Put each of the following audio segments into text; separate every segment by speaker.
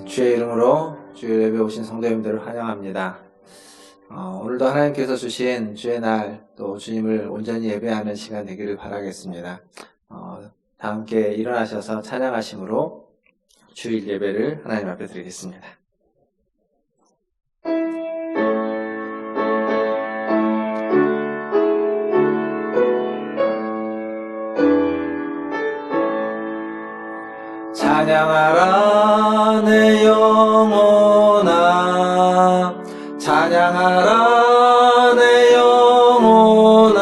Speaker 1: 주의 이름으로 주일 예배 오신 성도님들을 환영합니다. 오늘도 하나님께서 주신 주의 날, 또 주님을 온전히 예배하는 시간 되기를 바라겠습니다. 다 함께 일어나셔서 찬양하심으로 주일 예배를 하나님 앞에 드리겠습니다. 찬양하라 내 영혼아, 찬양하라 내 영혼아,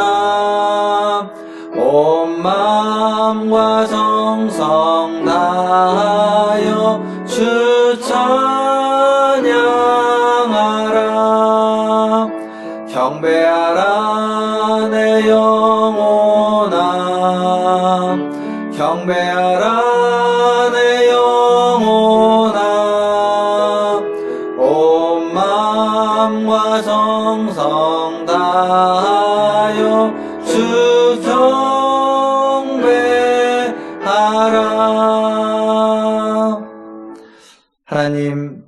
Speaker 1: 온 마음과 정성 다하여 주 찬양하라. 경배하라 내 영혼아, 경배하라 내 영혼아, 온 마음과 정성 다하여 주 경배하라. 하나님,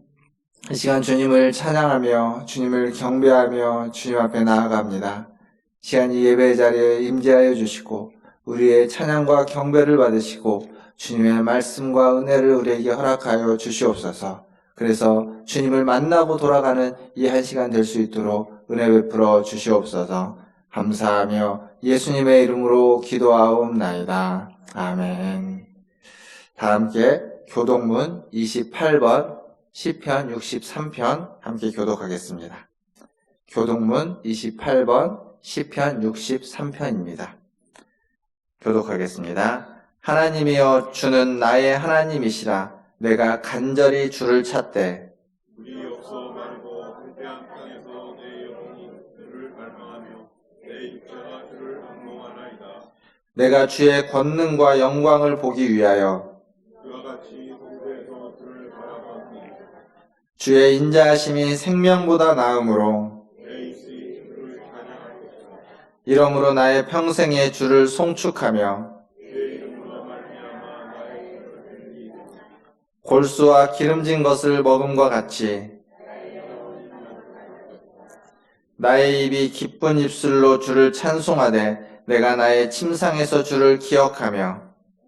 Speaker 1: 이 시간 주님을 찬양하며 주님을 경배하며 주님 앞에 나아갑니다. 시간 이 예배 자리에 임재하여 주시고 우리의 찬양과 경배를 받으시고 주님의 말씀과 은혜를 우리에게 허락하여 주시옵소서. 그래서 주님을 만나고 돌아가는 이 한 시간 될 수 있도록 은혜 베풀어 주시옵소서. 감사하며 예수님의 이름으로 기도하옵나이다. 아멘. 다 함께 교독문 28번 시편 63편 함께 교독하겠습니다. 교독문 28번 시편 63편입니다. 교독하겠습니다. 하나님이여, 주는 나의 하나님이시라. 내가 간절히 주를 찾되
Speaker 2: 우리 없어 말고 한평 땅에서 내 영혼이 주를 갈망하며 내 육체가 주를 악몽하나이다.
Speaker 1: 내가 주의 권능과 영광을 보기 위하여
Speaker 2: 그와 같이 동부에서 주를 바라보니
Speaker 1: 주의 인자하심이 생명보다 나음으로
Speaker 2: 내 입술이 주를 찬양하겠다.
Speaker 1: 이러므로 나의 평생에 주를 송축하며
Speaker 2: 주의 이름으로 말미암아 나의 힘을 빌리리라.
Speaker 1: 골수와 기름진 것을 먹음과 같이 나의 입이 기쁜 입술로 주를 찬송하되 내가 나의 침상에서 주를 기억하며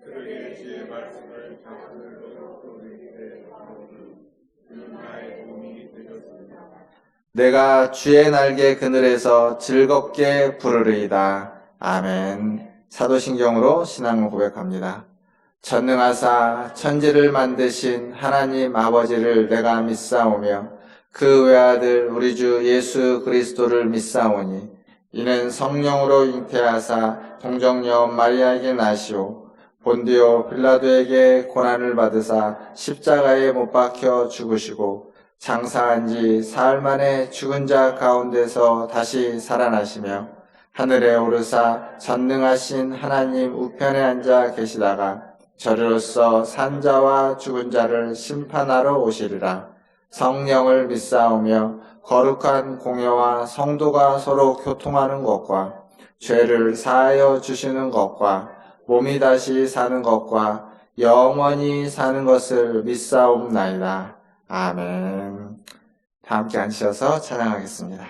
Speaker 2: 그러게 주의 말씀을 자손들로 돌리되 주는 나의 도움이 되셨습니다.
Speaker 1: 내가 주의 날개 그늘에서 즐겁게 부르리이다. 아멘. 사도신경으로 신앙을 고백합니다. 전능하사 천지를 만드신 하나님 아버지를 내가 믿사오며 그 외아들 우리 주 예수 그리스도를 믿사오니 이는 성령으로 잉태하사 동정녀 마리아에게 나시오 본디오 빌라도에게 고난을 받으사 십자가에 못 박혀 죽으시고 장사한 지 사흘 만에 죽은 자 가운데서 다시 살아나시며 하늘에 오르사 전능하신 하나님 우편에 앉아 계시다가 저리로서 산 자와 죽은 자를 심판하러 오시리라. 성령을 믿사오며 거룩한 공회와 성도가 서로 교통하는 것과 죄를 사하여 주시는 것과 몸이 다시 사는 것과 영원히 사는 것을 믿사옵나이다. 아멘. 다 함께 앉으셔서 찬양하겠습니다.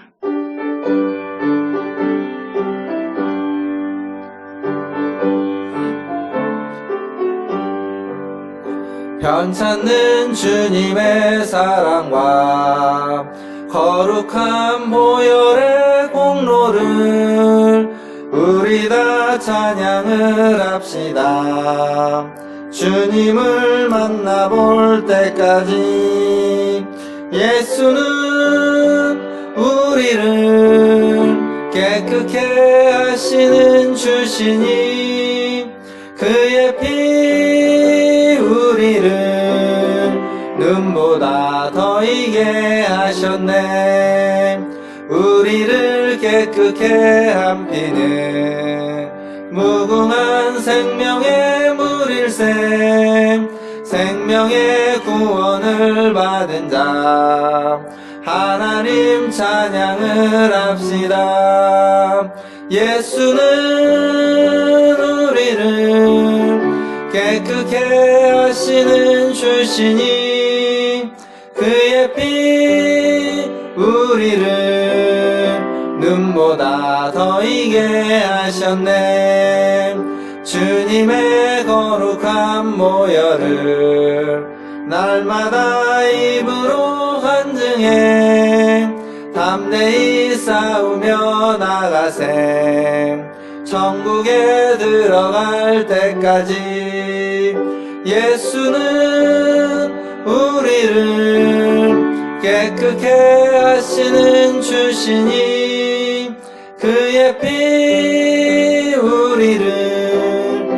Speaker 1: 편찮는 주님의 사랑과 거룩한 보혈의 공로를 우리 다 찬양을 합시다. 주님을 만나볼 때까지 예수는 우리를 깨끗게 하시는 주시니 그의 피 우리를 눈보다 더 이게 하셨네. 우리를 깨끗게 한 피는 무궁한 생명의 물일셈. 생명의 구원을 받은 자 하나님 찬양을 합시다. 예수는 우리를 깨끗게 하시는 주시니 그의 피 우리를 눈보다 더 이게 하셨네. 주님의 거룩한 모여를 날마다 입으로 간증해 담대히 싸우며 나가세. 천국에 들어갈 때까지 예수는 우리를 깨끗게 하시는 주시니 그의 피 우리를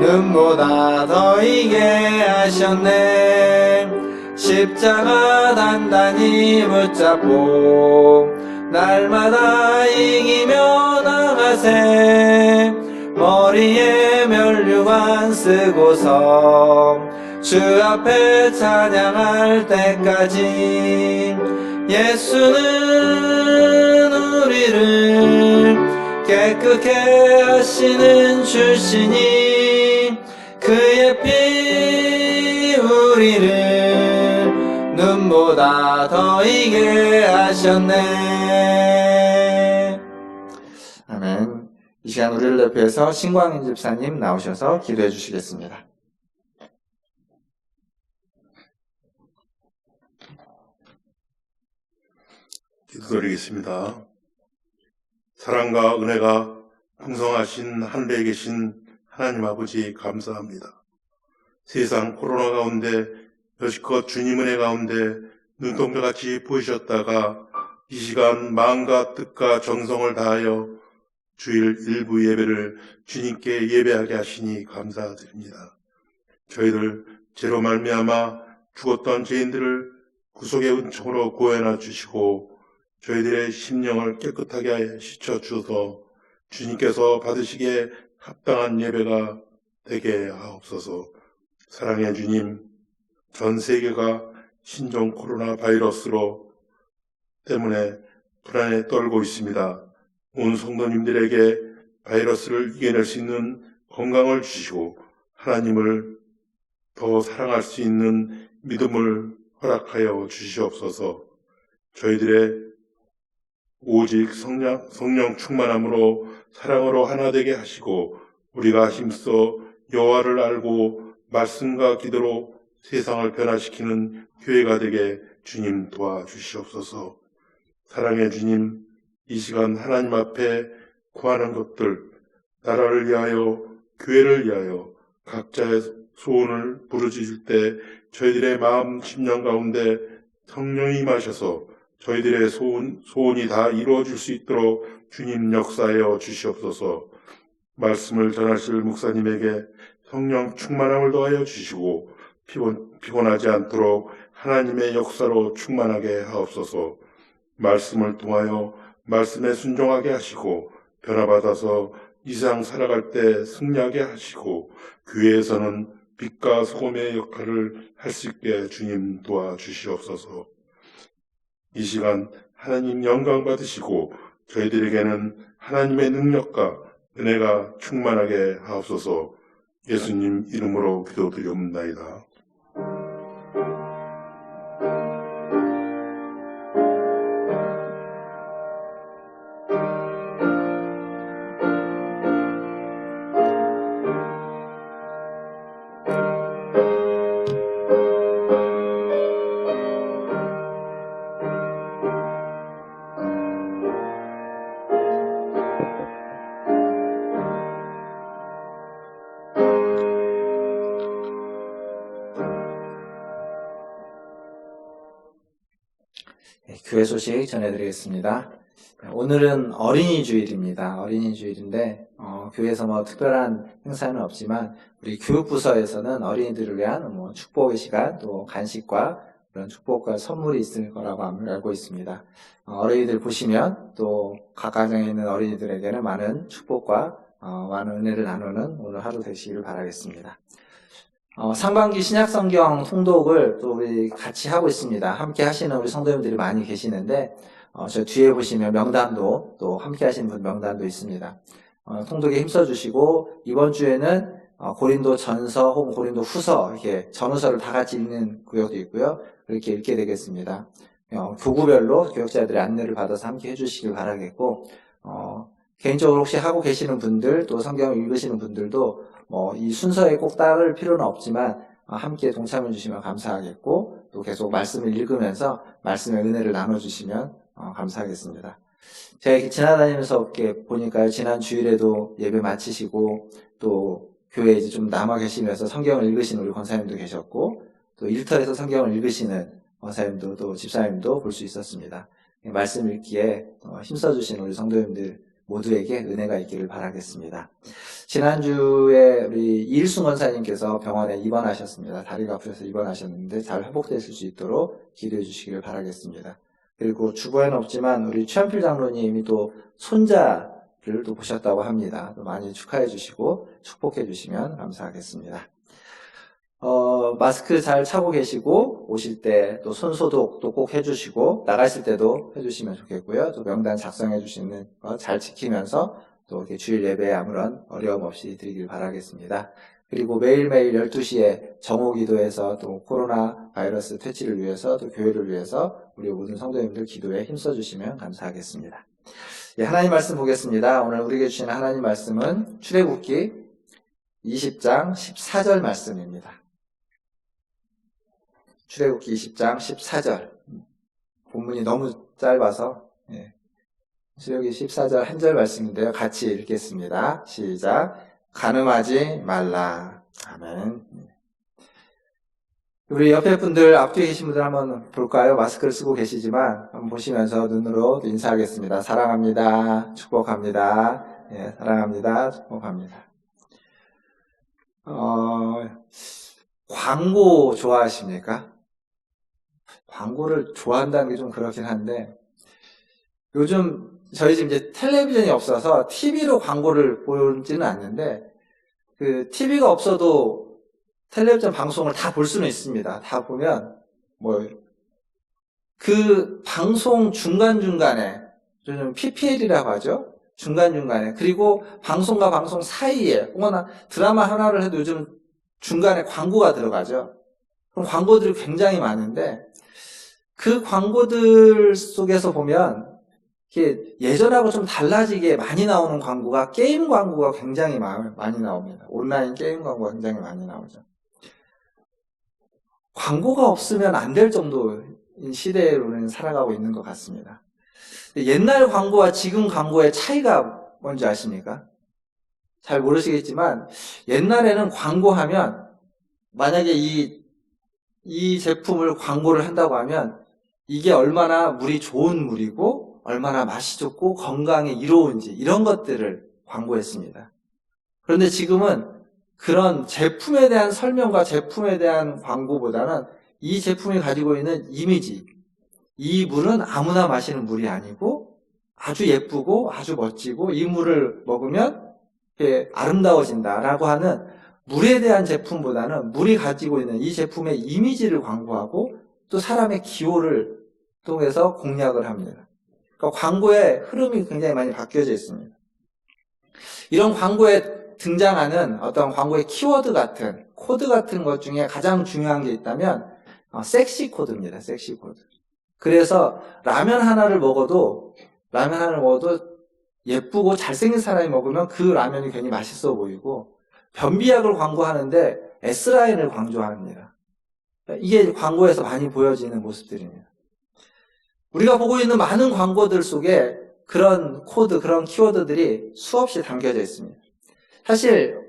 Speaker 1: 눈보다 더 이게 하셨네. 십자가 단단히 붙잡고 날마다 이기며 나가세. 머리에 면류관 쓰고서 주 앞에 찬양할 때까지 예수는 우리를 깨끗게 하시는 주시니 그의 피 우리를 눈보다 더 이게 하셨네. 아멘. 이 시간 우리를 대표해서 신광인 집사님 나오셔서 기도해 주시겠습니다.
Speaker 3: 기도드리겠습니다. 사랑과 은혜가 풍성하신 하늘에 계신 하나님 아버지 감사합니다. 세상 코로나 가운데 여지껏 주님 은혜 가운데 눈동자같이 보이셨다가 이 시간 마음과 뜻과 정성을 다하여 주일 일부 예배를 주님께 예배하게 하시니 감사드립니다. 저희들 죄로 말미암아 죽었던 죄인들을 구속의 은총으로 구원해 주시고 저희들의 심령을 깨끗하게 씻어주셔서 주님께서 받으시기에 합당한 예배가 되게 하옵소서. 사랑의 주님, 전 세계가 신종 코로나 바이러스로 때문에 불안에 떨고 있습니다. 온 성도님들에게 바이러스를 이겨낼 수 있는 건강을 주시고 하나님을 더 사랑할 수 있는 믿음을 허락하여 주시옵소서. 저희들의 오직 성령 충만함으로 사랑으로 하나 되게 하시고 우리가 힘써 여호와를 알고 말씀과 기도로 세상을 변화시키는 교회가 되게 주님 도와주시옵소서. 사랑의 주님, 이 시간 하나님 앞에 구하는 것들, 나라를 위하여, 교회를 위하여 각자의 소원을 부르짖을 때 저희들의 마음 심령 가운데 성령이 임하셔서 저희들의 소원이 다 이루어질 수 있도록 주님 역사하여 주시옵소서. 말씀을 전하실 목사님에게 성령 충만함을 더하여 주시고 피곤하지 않도록 하나님의 역사로 충만하게 하옵소서. 말씀을 통하여 말씀에 순종하게 하시고 변화받아서 이 세상 살아갈 때 승리하게 하시고 교회에서는 빛과 소금의 역할을 할 수 있게 주님 도와주시옵소서. 이 시간 하나님 영광 받으시고 저희들에게는 하나님의 능력과 은혜가 충만하게 하옵소서. 예수님 이름으로 기도드리옵나이다.
Speaker 1: 교회 소식 전해드리겠습니다. 오늘은 어린이 주일입니다. 어린이 주일인데 교회에서 뭐 특별한 행사는 없지만 우리 교육부서에서는 어린이들을 위한 축복의 시간 또 간식과 그런 축복과 선물이 있을 거라고 알고 있습니다. 어린이들 보시면 또 각 가정에 있는 어린이들에게는 많은 축복과 많은 은혜를 나누는 오늘 하루 되시기를 바라겠습니다. 상반기 신약성경 통독을 또 우리 같이 하고 있습니다. 함께 하시는 우리 성도님들이 많이 계시는데, 저 뒤에 보시면 명단도 또 함께 하시는 분 명단도 있습니다. 통독에 힘써주시고, 이번 주에는 고린도 전서 혹은 고린도 후서 이렇게 전후서를 다 같이 읽는 구역도 있고요. 그렇게 읽게 되겠습니다. 교구별로 교역자들의 안내를 받아서 함께 해주시길 바라겠고, 개인적으로 혹시 하고 계시는 분들, 또 성경을 읽으시는 분들도 이 순서에 꼭 따를 필요는 없지만 함께 동참해 주시면 감사하겠고, 또 계속 말씀을 읽으면서 말씀의 은혜를 나눠주시면 감사하겠습니다. 제가 지나다니면서 이렇게 보니까요, 지난 주일에도 예배 마치시고, 또 교회에 이제 좀 남아 계시면서 성경을 읽으시는 우리 권사님도 계셨고, 또 일터에서 성경을 읽으시는 권사님도 또 집사님도 볼 수 있었습니다. 말씀 읽기에 힘써주시는 우리 성도님들 모두에게 은혜가 있기를 바라겠습니다. 지난주에 우리 이일순 권사님께서 병원에 입원하셨습니다. 다리가 아프셔서 입원하셨는데 잘 회복되실 수 있도록 기도해 주시기를 바라겠습니다. 그리고 주보에는 없지만 우리 최한필 장로님이 또 손자를 또 보셨다고 합니다. 또 많이 축하해 주시고 축복해 주시면 감사하겠습니다. 마스크 잘 차고 계시고, 오실 때 또 손 소독도 꼭 해주시고, 나가실 때도 해주시면 좋겠고요. 또 명단 작성해 주시는 거 잘 지키면서 또 이렇게 주일 예배에 아무런 어려움 없이 드리길 바라겠습니다. 그리고 매일매일 12시에 정오 기도에서 또 코로나 바이러스 퇴치를 위해서 또 교회를 위해서 우리 모든 성도님들 기도에 힘써 주시면 감사하겠습니다. 예, 하나님 말씀 보겠습니다. 오늘 우리에게 주신 하나님 말씀은 출애굽기 20장 14절 말씀입니다. 출애굽기 20장 14절. 본문이 너무 짧아서 출애굽기 14절 한 절 말씀인데요. 같이 읽겠습니다. 시작. 간음하지 말라. 아멘. 우리 옆에 분들, 앞뒤에 계신 분들 한번 볼까요? 마스크를 쓰고 계시지만 한번 보시면서 눈으로 인사하겠습니다. 사랑합니다. 축복합니다. 예, 사랑합니다. 축복합니다. 광고 좋아하십니까? 광고를 좋아한다는 게 좀 그렇긴 한데, 요즘 저희 집 이제 텔레비전이 없어서 TV로 광고를 보지는 않는데, 그 TV가 없어도 텔레비전 방송을 다 볼 수는 있습니다. 다 보면 그 방송 중간중간에, 요즘 PPL이라고 하죠. 중간중간에, 그리고 방송과 방송 사이에, 혹은 드라마 하나를 해도 요즘 중간에 광고가 들어가죠. 그럼 광고들이 굉장히 많은데, 그 광고들 속에서 보면 이게 예전하고 좀 달라지게 많이 나오는 광고가 게임 광고가 굉장히 많이 나옵니다. 온라인 게임 광고가 굉장히 많이 나오죠. 광고가 없으면 안 될 정도인 시대로는 살아가고 있는 것 같습니다. 옛날 광고와 지금 광고의 차이가 뭔지 아십니까? 잘 모르시겠지만 옛날에는 광고하면 만약에 이 제품을 광고를 한다고 하면 이게 얼마나 물이 좋은 물이고 얼마나 맛이 좋고 건강에 이로운지 이런 것들을 광고했습니다. 그런데 지금은 그런 제품에 대한 설명과 제품에 대한 광고보다는 이 제품이 가지고 있는 이미지, 이 물은 아무나 마시는 물이 아니고 아주 예쁘고 아주 멋지고 이 물을 먹으면 아름다워진다라고 하는 물에 대한 제품보다는 물이 가지고 있는 이 제품의 이미지를 광고하고 또 사람의 기호를 통해서 공략을 합니다. 그러니까 광고의 흐름이 굉장히 많이 바뀌어져 있습니다. 이런 광고에 등장하는 어떤 광고의 키워드 같은 코드 같은 것 중에 가장 중요한 게 있다면 섹시 코드입니다. 섹시 코드. 그래서 라면 하나를 먹어도 예쁘고 잘생긴 사람이 먹으면 그 라면이 괜히 맛있어 보이고, 변비약을 광고하는데 S라인을 강조합니다. 이게 광고에서 많이 보여지는 모습들입니다. 우리가 보고 있는 많은 광고들 속에 그런 코드, 그런 키워드들이 수없이 담겨져 있습니다. 사실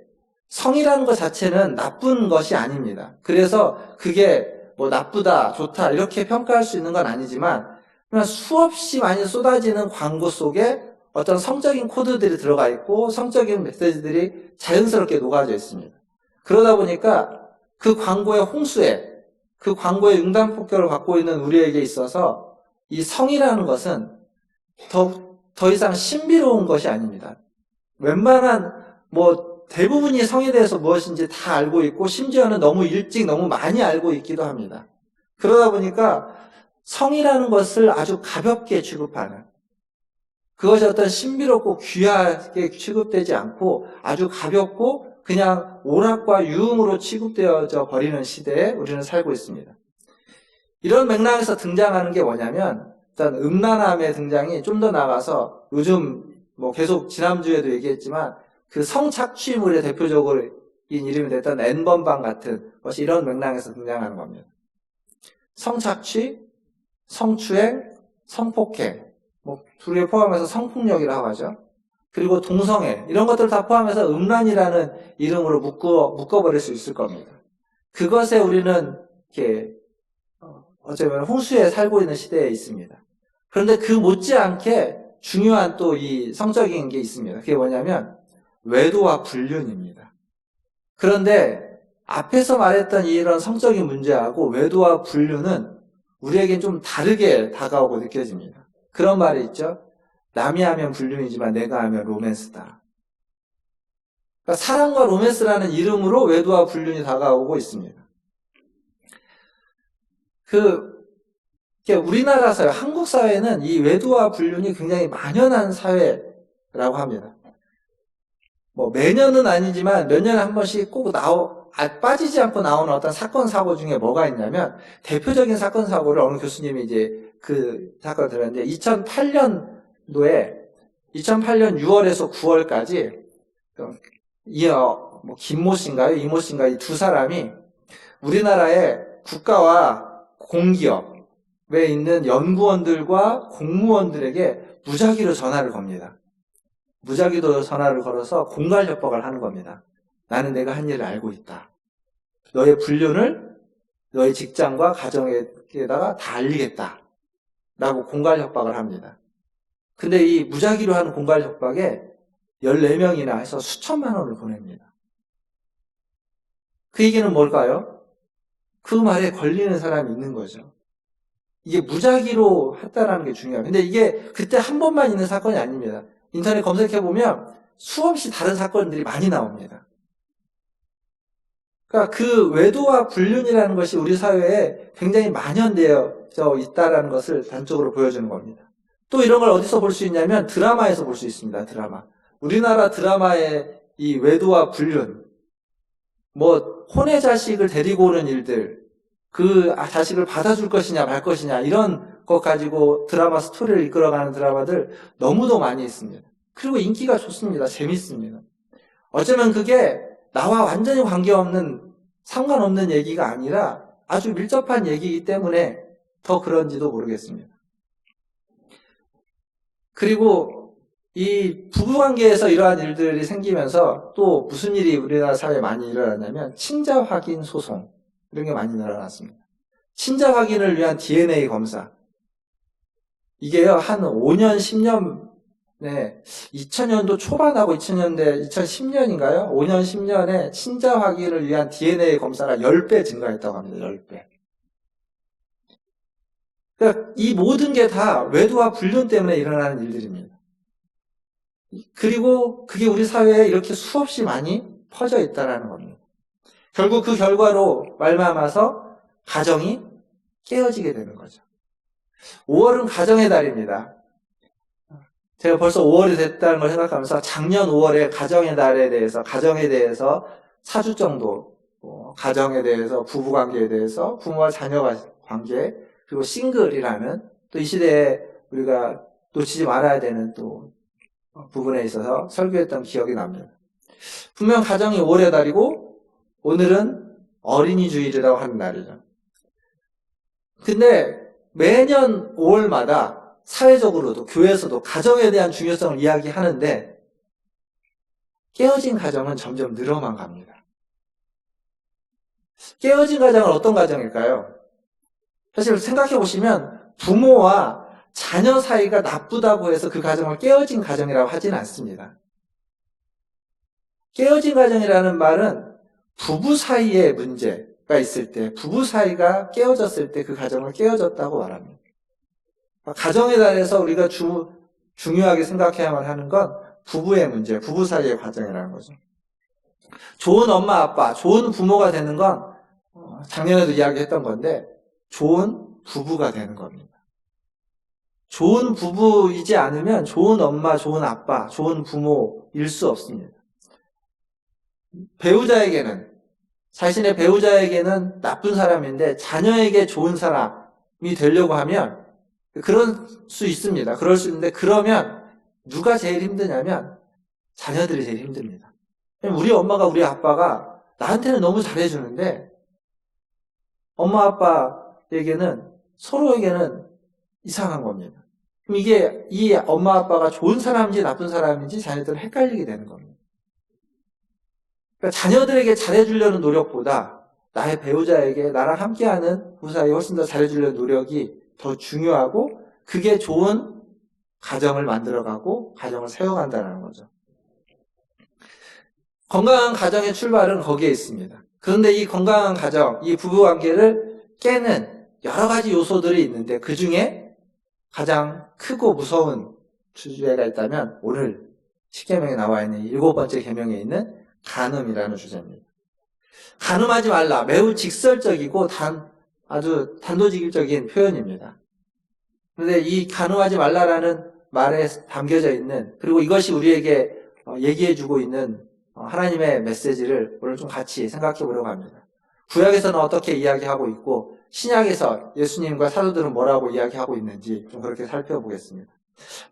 Speaker 1: 성이라는 것 자체는 나쁜 것이 아닙니다. 그래서 그게 나쁘다, 좋다 이렇게 평가할 수 있는 건 아니지만, 그냥 수없이 많이 쏟아지는 광고 속에 어떤 성적인 코드들이 들어가 있고 성적인 메시지들이 자연스럽게 녹아져 있습니다. 그러다 보니까 그 광고의 홍수에, 그 광고의 융단폭격을 받고 있는 우리에게 있어서 이 성이라는 것은 더 이상 신비로운 것이 아닙니다. 웬만한 대부분이 성에 대해서 무엇인지 다 알고 있고 심지어는 너무 일찍 너무 많이 알고 있기도 합니다. 그러다 보니까 성이라는 것을 아주 가볍게 취급하는, 그것이 어떤 신비롭고 귀하게 취급되지 않고 아주 가볍고 그냥 오락과 유흥으로 취급되어져 버리는 시대에 우리는 살고 있습니다. 이런 맥락에서 등장하는 게 뭐냐면 일단 음란함의 등장이 좀 더 나가서 요즘 뭐 계속 지난주에도 얘기했지만 그 성착취물의 대표적으로 이름이 됐던 N번방 같은 것이 이런 맥락에서 등장하는 겁니다. 성착취, 성추행, 성폭행, 뭐 둘에 포함해서 성폭력이라고 하죠. 그리고 동성애 이런 것들을 다 포함해서 음란이라는 이름으로 묶어버릴 수 있을 겁니다. 그것에 우리는 이렇게 어쩌면 홍수에 살고 있는 시대에 있습니다. 그런데 그 못지않게 중요한 또 이 성적인 게 있습니다. 그게 뭐냐면 외도와 불륜입니다. 그런데 앞에서 말했던 이런 성적인 문제하고 외도와 불륜은 우리에겐 좀 다르게 다가오고 느껴집니다. 그런 말이 있죠. 남이 하면 불륜이지만 내가 하면 로맨스다. 그러니까 사랑과 로맨스라는 이름으로 외도와 불륜이 다가오고 있습니다. 우리나라 사회, 한국 사회는 이 외도와 불륜이 굉장히 만연한 사회라고 합니다. 뭐 매년은 아니지만 몇 년에 한 번씩 꼭 빠지지 않고 나오는 어떤 사건 사고 중에 뭐가 있냐면 대표적인 사건 사고를 어느 교수님이 이제 그 사건을 들었는데 2008년 6월에서 9월까지 김모 씨인가요? 이모 씨인가 이 두 사람이 우리나라의 국가와 공기업에 있는 연구원들과 공무원들에게 무작위로 전화를 겁니다. 무작위로 전화를 걸어서 공갈 협박을 하는 겁니다. 나는 내가 한 일을 알고 있다. 너의 불륜을 너의 직장과 가정에다가 다 알리겠다. 라고 공갈 협박을 합니다. 근데 이 무작위로 하는 공갈 협박에 14명이나 해서 수천만 원을 보냅니다. 그 얘기는 뭘까요? 그 말에 걸리는 사람이 있는 거죠. 이게 무작위로 했다라는 게 중요해요. 근데 이게 그때 한 번만 있는 사건이 아닙니다. 인터넷 검색해보면 수없이 다른 사건들이 많이 나옵니다. 그러니까 그 외도와 불륜이라는 것이 우리 사회에 굉장히 만연되어 있다는 것을 단적으로 보여주는 겁니다. 또 이런 걸 어디서 볼 수 있냐면 드라마에서 볼 수 있습니다. 드라마. 우리나라 드라마의 이 외도와 불륜, 뭐 혼의 자식을 데리고 오는 일들, 그 자식을 받아줄 것이냐 말 것이냐 이런 것 가지고 드라마 스토리를 이끌어가는 드라마들 너무도 많이 있습니다. 그리고 인기가 좋습니다. 재밌습니다. 어쩌면 그게 나와 완전히 관계없는 상관없는 얘기가 아니라 아주 밀접한 얘기이기 때문에 더 그런지도 모르겠습니다. 그리고 이 부부관계에서 이러한 일들이 생기면서 또 무슨 일이 우리나라 사회에 많이 일어났냐면 친자 확인 소송 이런 게 많이 일어났습니다. 친자 확인을 위한 DNA 검사 이게요 한 5년 10년에 2000년도 초반하고 2010년인가요? 5년 10년에 친자 확인을 위한 DNA 검사가 10배 증가했다고 합니다. 10배. 그러니까 이 모든 게 다 외도와 불륜 때문에 일어나는 일들입니다. 그리고 그게 우리 사회에 이렇게 수없이 많이 퍼져 있다는 겁니다. 결국 그 결과로 말미암아서 가정이 깨어지게 되는 거죠. 5월은 가정의 달입니다. 제가 벌써 5월이 됐다는 걸 생각하면서 작년 5월에 가정의 달에 대해서, 가정에 대해서 4주 정도, 가정에 대해서, 부부관계에 대해서, 부모와 자녀 관계, 그리고 싱글이라는 또 이 시대에 우리가 놓치지 말아야 되는 또 부분에 있어서 설교했던 기억이 납니다. 분명 가정이 5월의 달이고 오늘은 어린이 주일이라고 하는 날이죠. 근데 매년 5월마다 사회적으로도 교회에서도 가정에 대한 중요성을 이야기하는데 깨어진 가정은 점점 늘어만 갑니다. 깨어진 가정은 어떤 가정일까요? 사실 생각해 보시면 부모와 자녀 사이가 나쁘다고 해서 그 가정을 깨어진 가정이라고 하지는 않습니다. 깨어진 가정이라는 말은 부부 사이에 문제가 있을 때, 부부 사이가 깨어졌을 때 그 가정을 깨어졌다고 말합니다. 가정에 대해서 우리가 중요하게 생각해야만 하는 건 부부의 문제, 부부 사이의 과정이라는 거죠. 좋은 엄마, 아빠, 좋은 부모가 되는 건 작년에도 이야기했던 건데 좋은 부부가 되는 겁니다. 좋은 부부이지 않으면 좋은 엄마, 좋은 아빠, 좋은 부모일 수 없습니다. 배우자에게는, 자신의 배우자에게는 나쁜 사람인데 자녀에게 좋은 사람이 되려고 하면 그럴 수 있습니다. 그럴 수 있는데 그러면 누가 제일 힘드냐면 자녀들이 제일 힘듭니다. 우리 엄마가 우리 아빠가 나한테는 너무 잘해주는데 엄마 아빠에게는 서로에게는 이상한 겁니다. 그럼 이게 이 엄마 아빠가 좋은 사람인지 나쁜 사람인지 자녀들은 헷갈리게 되는 겁니다. 그러니까 자녀들에게 잘해주려는 노력보다 나의 배우자에게 나랑 함께하는 부사에 훨씬 더 잘해주려는 노력이 더 중요하고 그게 좋은 가정을 만들어가고 가정을 세워간다는 거죠. 건강한 가정의 출발은 거기에 있습니다. 그런데 이 건강한 가정, 이 부부관계를 깨는 여러 가지 요소들이 있는데 그 중에 가장 크고 무서운 주제가 있다면 오늘 십계명에 나와 있는 7번째 계명에 있는 간음이라는 주제입니다. 간음하지 말라. 매우 직설적이고 아주 단도직입적인 표현입니다. 그런데 이 간음하지 말라라는 말에 담겨져 있는, 그리고 이것이 우리에게 얘기해주고 있는 하나님의 메시지를 오늘 좀 같이 생각해 보려고 합니다. 구약에서는 어떻게 이야기하고 있고 신약에서 예수님과 사도들은 뭐라고 이야기하고 있는지 좀 그렇게 살펴보겠습니다.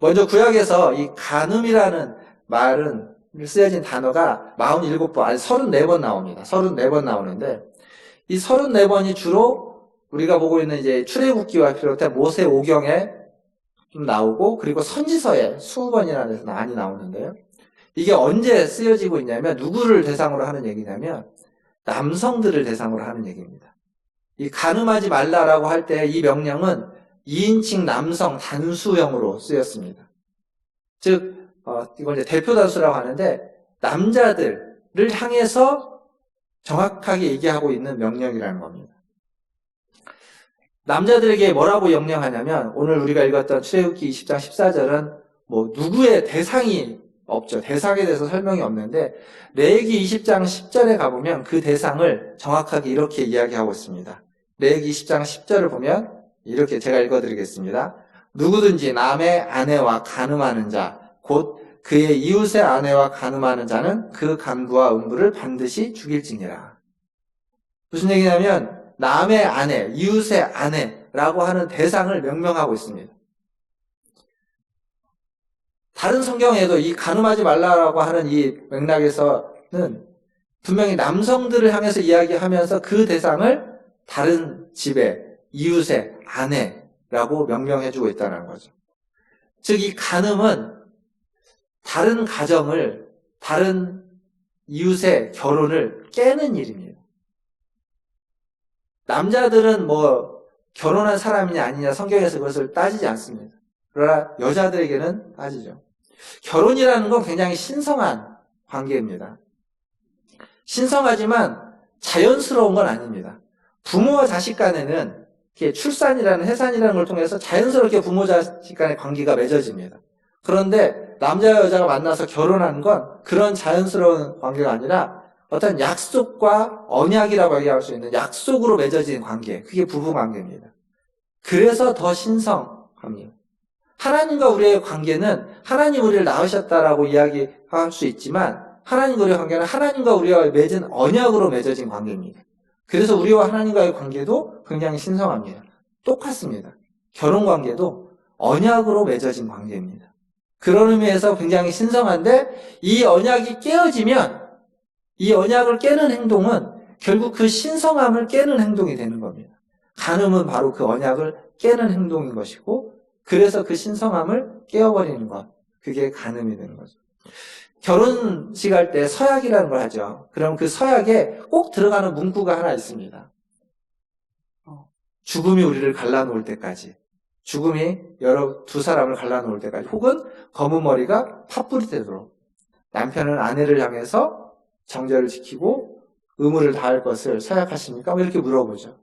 Speaker 1: 먼저 구약에서 이 간음이라는 말은 쓰여진 단어가 47번, 아니 34번 나옵니다. 34번 나오는데 이 34번이 주로 우리가 보고 있는 이제 출애굽기와 비롯해 모세 오경에 좀 나오고 그리고 선지서에 20번이라는 데서 많이 나오는데요. 이게 언제 쓰여지고 있냐면 누구를 대상으로 하는 얘기냐면 남성들을 대상으로 하는 얘기입니다. 이 간음하지 말라라고 할 때 이 명령은 2인칭 남성 단수형으로 쓰였습니다. 즉 이걸 이제 대표 단수라고 하는데 남자들을 향해서 정확하게 얘기하고 있는 명령이라는 겁니다. 남자들에게 뭐라고 명령하냐면 오늘 우리가 읽었던 출애굽기 20장 14절은 뭐 누구의 대상이 없죠. 대상에 대해서 설명이 없는데 레위기 20장 10절에 가보면 그 대상을 정확하게 이렇게 이야기하고 있습니다. 레위기 20장 10절을 보면 이렇게 제가 읽어드리겠습니다. 누구든지 남의 아내와 간음하는 자, 곧 그의 이웃의 아내와 간음하는 자는 그 간부와 음부를 반드시 죽일지니라. 무슨 얘기냐면 남의 아내, 이웃의 아내라고 하는 대상을 명명하고 있습니다. 다른 성경에도 이 간음하지 말라라고 하는 이 맥락에서는 분명히 남성들을 향해서 이야기하면서 그 대상을 다른 집의 이웃의 아내라고 명명해주고 있다는 거죠. 즉 이 간음은 다른 가정을, 다른 이웃의 결혼을 깨는 일입니다. 남자들은 뭐 결혼한 사람이냐 아니냐 성경에서 그것을 따지지 않습니다. 그러나 여자들에게는 따지죠. 결혼이라는 건 굉장히 신성한 관계입니다. 신성하지만 자연스러운 건 아닙니다. 부모와 자식 간에는 이렇게 출산이라는 해산이라는 걸 통해서 자연스럽게 부모 자식 간의 관계가 맺어집니다. 그런데 남자와 여자가 만나서 결혼하는 건 그런 자연스러운 관계가 아니라 어떤 약속과 언약이라고 얘기할 수 있는 약속으로 맺어진 관계, 그게 부부 관계입니다. 그래서 더 신성합니다. 하나님과 우리의 관계는 하나님 우리를 낳으셨다라고 이야기할 수 있지만 하나님과 우리의 관계는 하나님과 우리와 맺은 언약으로 맺어진 관계입니다. 그래서 우리와 하나님과의 관계도 굉장히 신성합니다. 똑같습니다. 결혼 관계도 언약으로 맺어진 관계입니다. 그런 의미에서 굉장히 신성한데 이 언약이 깨어지면 이 언약을 깨는 행동은 결국 그 신성함을 깨는 행동이 되는 겁니다. 간음은 바로 그 언약을 깨는 행동인 것이고 그래서 그 신성함을 깨어버리는 것, 그게 간음이 되는 거죠. 결혼식 할 때 서약이라는 걸 하죠. 그럼 그 서약에 꼭 들어가는 문구가 하나 있습니다. 죽음이 우리를 갈라놓을 때까지, 죽음이 두 사람을 갈라놓을 때까지, 혹은 검은 머리가 팥불이 되도록 남편은 아내를 향해서 정절을 지키고 의무를 다할 것을 서약하십니까? 뭐 이렇게 물어보죠.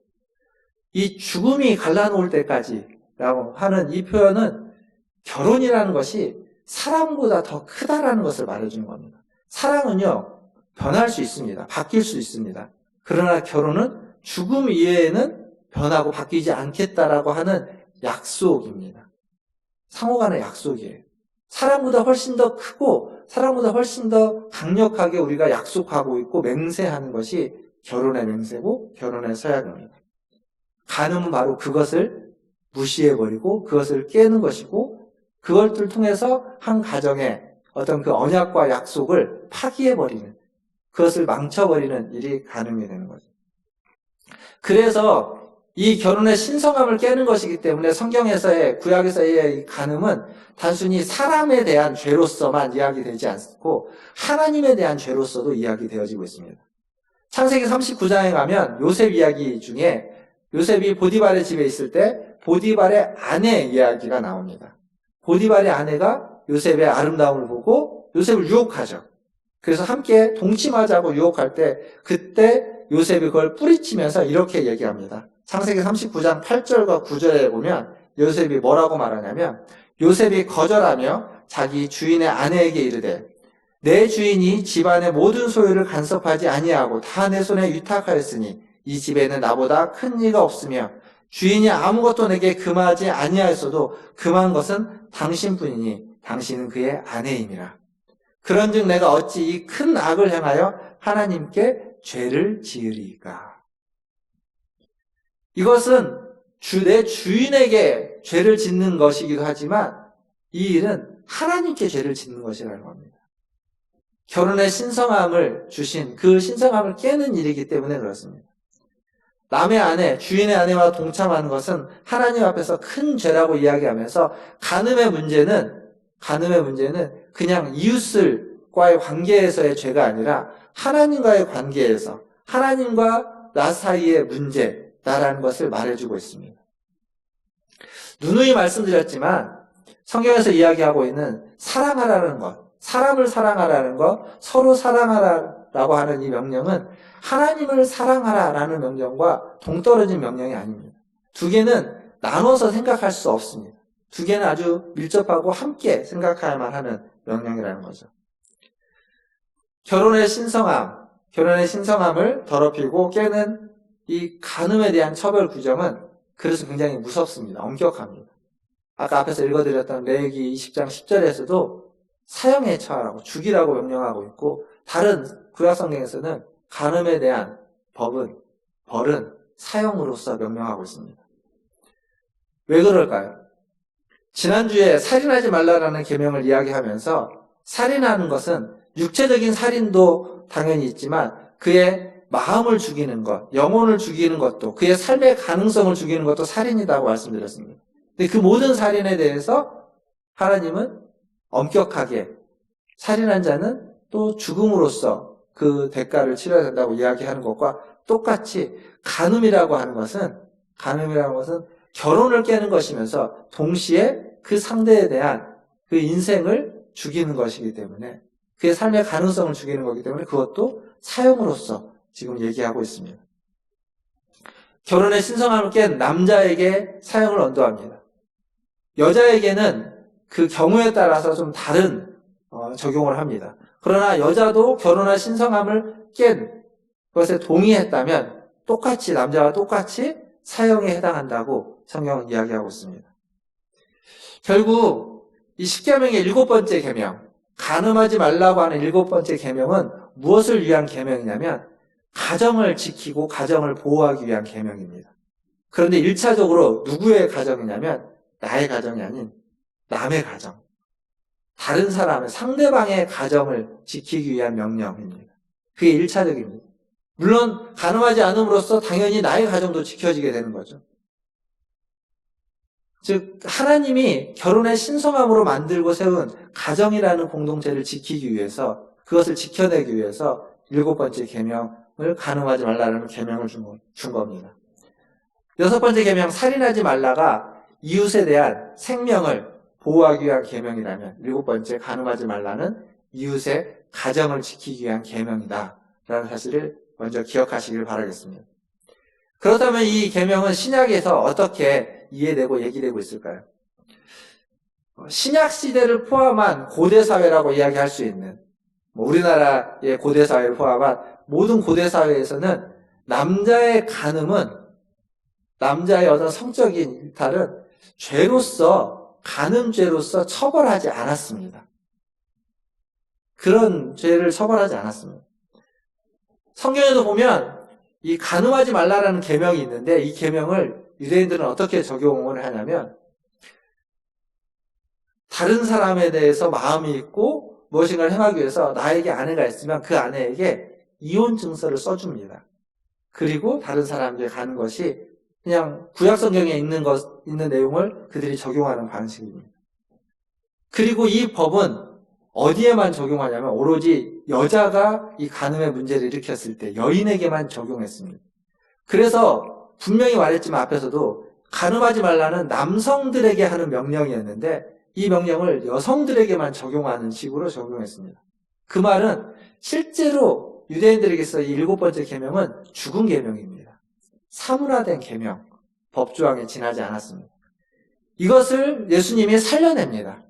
Speaker 1: 이 죽음이 갈라놓을 때까지라고 하는 이 표현은 결혼이라는 것이 사랑보다 더 크다라는 것을 말해주는 겁니다. 사랑은요, 변할 수 있습니다. 바뀔 수 있습니다. 그러나 결혼은 죽음 이외에는 변하고 바뀌지 않겠다라고 하는 약속입니다. 상호 간의 약속이에요. 사랑보다 훨씬 더 크고 사랑보다 훨씬 더 강력하게 우리가 약속하고 있고 맹세하는 것이 결혼의 맹세고 결혼의 서약입니다. 간음은 바로 그것을 무시해버리고 그것을 깨는 것이고 그것을 통해서 한 가정의 어떤 그 언약과 약속을 파기해버리는, 그것을 망쳐버리는 일이 간음이 되는 거죠. 그래서 이 결혼의 신성함을 깨는 것이기 때문에 성경에서의, 구약에서의 이 간음은 단순히 사람에 대한 죄로서만 이야기되지 않고 하나님에 대한 죄로서도 이야기되어지고 있습니다. 창세기 39장에 가면 요셉 이야기 중에 요셉이 보디발의 집에 있을 때 보디발의 아내 이야기가 나옵니다. 보디발의 아내가 요셉의 아름다움을 보고 요셉을 유혹하죠. 그래서 함께 동침하자고 유혹할 때 그때 요셉이 그걸 뿌리치면서 이렇게 얘기합니다. 창세기 39장 8절과 9절에 보면 요셉이 뭐라고 말하냐면 요셉이 거절하며 자기 주인의 아내에게 이르되 내 주인이 집안의 모든 소유를 간섭하지 아니하고 다 내 손에 위탁하였으니 이 집에는 나보다 큰 이가 없으며 주인이 아무것도 내게 금하지 아니하였어도 금한 것은 당신뿐이니 당신은 그의 아내임이라. 그런즉 내가 어찌 이 큰 악을 행하여 하나님께 죄를 지으리까. 이것은 내 주인에게 죄를 짓는 것이기도 하지만 이 일은 하나님께 죄를 짓는 것이라는 겁니다. 결혼의 신성함을 주신 그 신성함을 깨는 일이기 때문에 그렇습니다. 남의 아내, 주인의 아내와 동참하는 것은 하나님 앞에서 큰 죄라고 이야기하면서 간음의 문제는 그냥 이웃과의 관계에서의 죄가 아니라 하나님과의 관계에서 하나님과 나 사이의 문제다라는 것을 말해주고 있습니다. 누누이 말씀드렸지만 성경에서 이야기하고 있는 사랑하라는 것, 사람을 사랑하라는 것, 서로 사랑하라라고 하는 이 명령은 하나님을 사랑하라라는 명령과 동떨어진 명령이 아닙니다. 두 개는 나눠서 생각할 수 없습니다. 두 개는 아주 밀접하고 함께 생각해야만 하는 명령이라는 거죠. 결혼의 신성함을 더럽히고 깨는 이 간음에 대한 처벌 규정은 그래서 굉장히 무섭습니다. 엄격합니다. 아까 앞에서 읽어드렸던 레위기 20장 10절에서도 사형에 처하라고, 죽이라고 명령하고 있고 다른 구약성경에서는 간음에 대한 벌은 사형으로서 명령하고 있습니다. 왜 그럴까요? 지난주에 살인하지 말라라는 계명을 이야기하면서 살인하는 것은 육체적인 살인도 당연히 있지만 그의 마음을 죽이는 것, 영혼을 죽이는 것도, 그의 삶의 가능성을 죽이는 것도 살인이라고 말씀드렸습니다. 근데 그 모든 살인에 대해서 하나님은 엄격하게 살인한 자는 또 죽음으로써 그 대가를 치러야 된다고 이야기하는 것과 똑같이 간음이라고 하는 것은 결혼을 깨는 것이면서 동시에 그 상대에 대한 그 인생을 죽이는 것이기 때문에 그의 삶의 가능성을 죽이는 거기 때문에 그것도 사형으로서 지금 얘기하고 있습니다. 결혼의 신성함을 깬 남자에게 사형을 언도합니다. 여자에게는 그 경우에 따라서 좀 다른 적용을 합니다. 그러나 여자도 결혼의 신성함을 깬 것에 동의했다면 똑같이 남자와 똑같이 사형에 해당한다고 성경은 이야기하고 있습니다. 결국 이 십계명의 7번째 계명, 간음하지 말라고 하는 7번째 계명은 무엇을 위한 계명이냐면 가정을 지키고 가정을 보호하기 위한 계명입니다. 그런데 1차적으로 누구의 가정이냐면 나의 가정이 아닌 남의 가정, 다른 사람의 상대방의 가정을 지키기 위한 명령입니다. 그게 1차적입니다. 물론 간음하지 않음으로써 당연히 나의 가정도 지켜지게 되는 거죠. 즉 하나님이 결혼의 신성함으로 만들고 세운 가정이라는 공동체를 지키기 위해서, 그것을 지켜내기 위해서 7번째 계명을 간음하지 말라는 계명을 준 겁니다. 6번째 계명 살인하지 말라가 이웃에 대한 생명을 보호하기 위한 계명이라면 7번째 간음하지 말라는 이웃의 가정을 지키기 위한 계명이다라는 사실을 먼저 기억하시길 바라겠습니다. 그렇다면 이 계명은 신약에서 어떻게 이해되고 얘기되고 있을까요? 신약 시대를 포함한 고대 사회라고 이야기할 수 있는 우리나라의 고대 사회를 포함한 모든 고대 사회에서는 남자의 간음은, 남자의 어떤 성적인 일탈은 죄로서, 간음죄로서 처벌하지 않았습니다. 그런 죄를 처벌하지 않았습니다. 성경에도 보면 이 간음하지 말라라는 계명이 있는데 이 계명을 유대인들은 어떻게 적용을 하냐면 다른 사람에 대해서 마음이 있고 무엇인가를 행하기 위해서 나에게 아내가 있으면 그 아내에게 이혼 증서를 써줍니다. 그리고 다른 사람에게 가는 것이 그냥 구약 성경에 있는 내용을 그들이 적용하는 방식입니다. 그리고 이 법은 어디에만 적용하냐면 오로지 여자가 이 간음의 문제를 일으켰을 때 여인에게만 적용했습니다. 그래서 분명히 말했지만 앞에서도 간음하지 말라는 남성들에게 하는 명령이었는데 이 명령을 여성들에게만 적용하는 식으로 적용했습니다. 그 말은 실제로 유대인들에게서 이 7번째 계명은 죽은 계명입니다. 사문화된 계명, 법조항에 지나지 않았습니다. 이것을 예수님이 살려냅니다.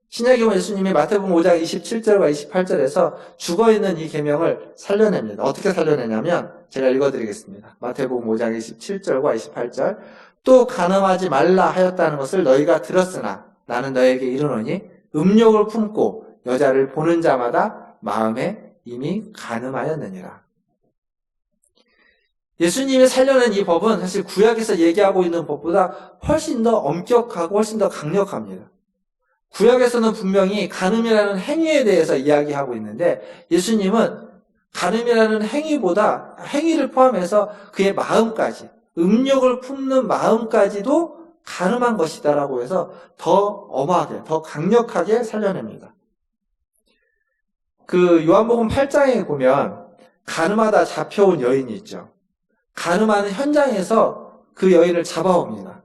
Speaker 1: 신약에 보면 예수님이 마태복음 5장 27절과 28절에서 죽어있는 이 계명을 살려냅니다. 어떻게 살려내냐면 제가 읽어드리겠습니다. 마태복음 5장 27절과 28절 또 간음하지 말라 하였다는 것을 너희가 들었으나 나는 너에게 이르노니 음욕을 품고 여자를 보는 자마다 마음에 이미 간음하였느니라. 예수님이 살려낸 이 법은 사실 구약에서 얘기하고 있는 법보다 훨씬 더 엄격하고 훨씬 더 강력합니다. 구약에서는 분명히 간음이라는 행위에 대해서 이야기하고 있는데 예수님은 간음이라는 행위보다 행위를 포함해서 그의 마음까지 음욕을 품는 마음까지도 간음한 것이다라고 해서 더 엄하게 더 강력하게 살려냅니다. 그 요한복음 8장에 보면 간음하다 잡혀온 여인이 있죠. 간음하는 현장에서 그 여인을 잡아옵니다.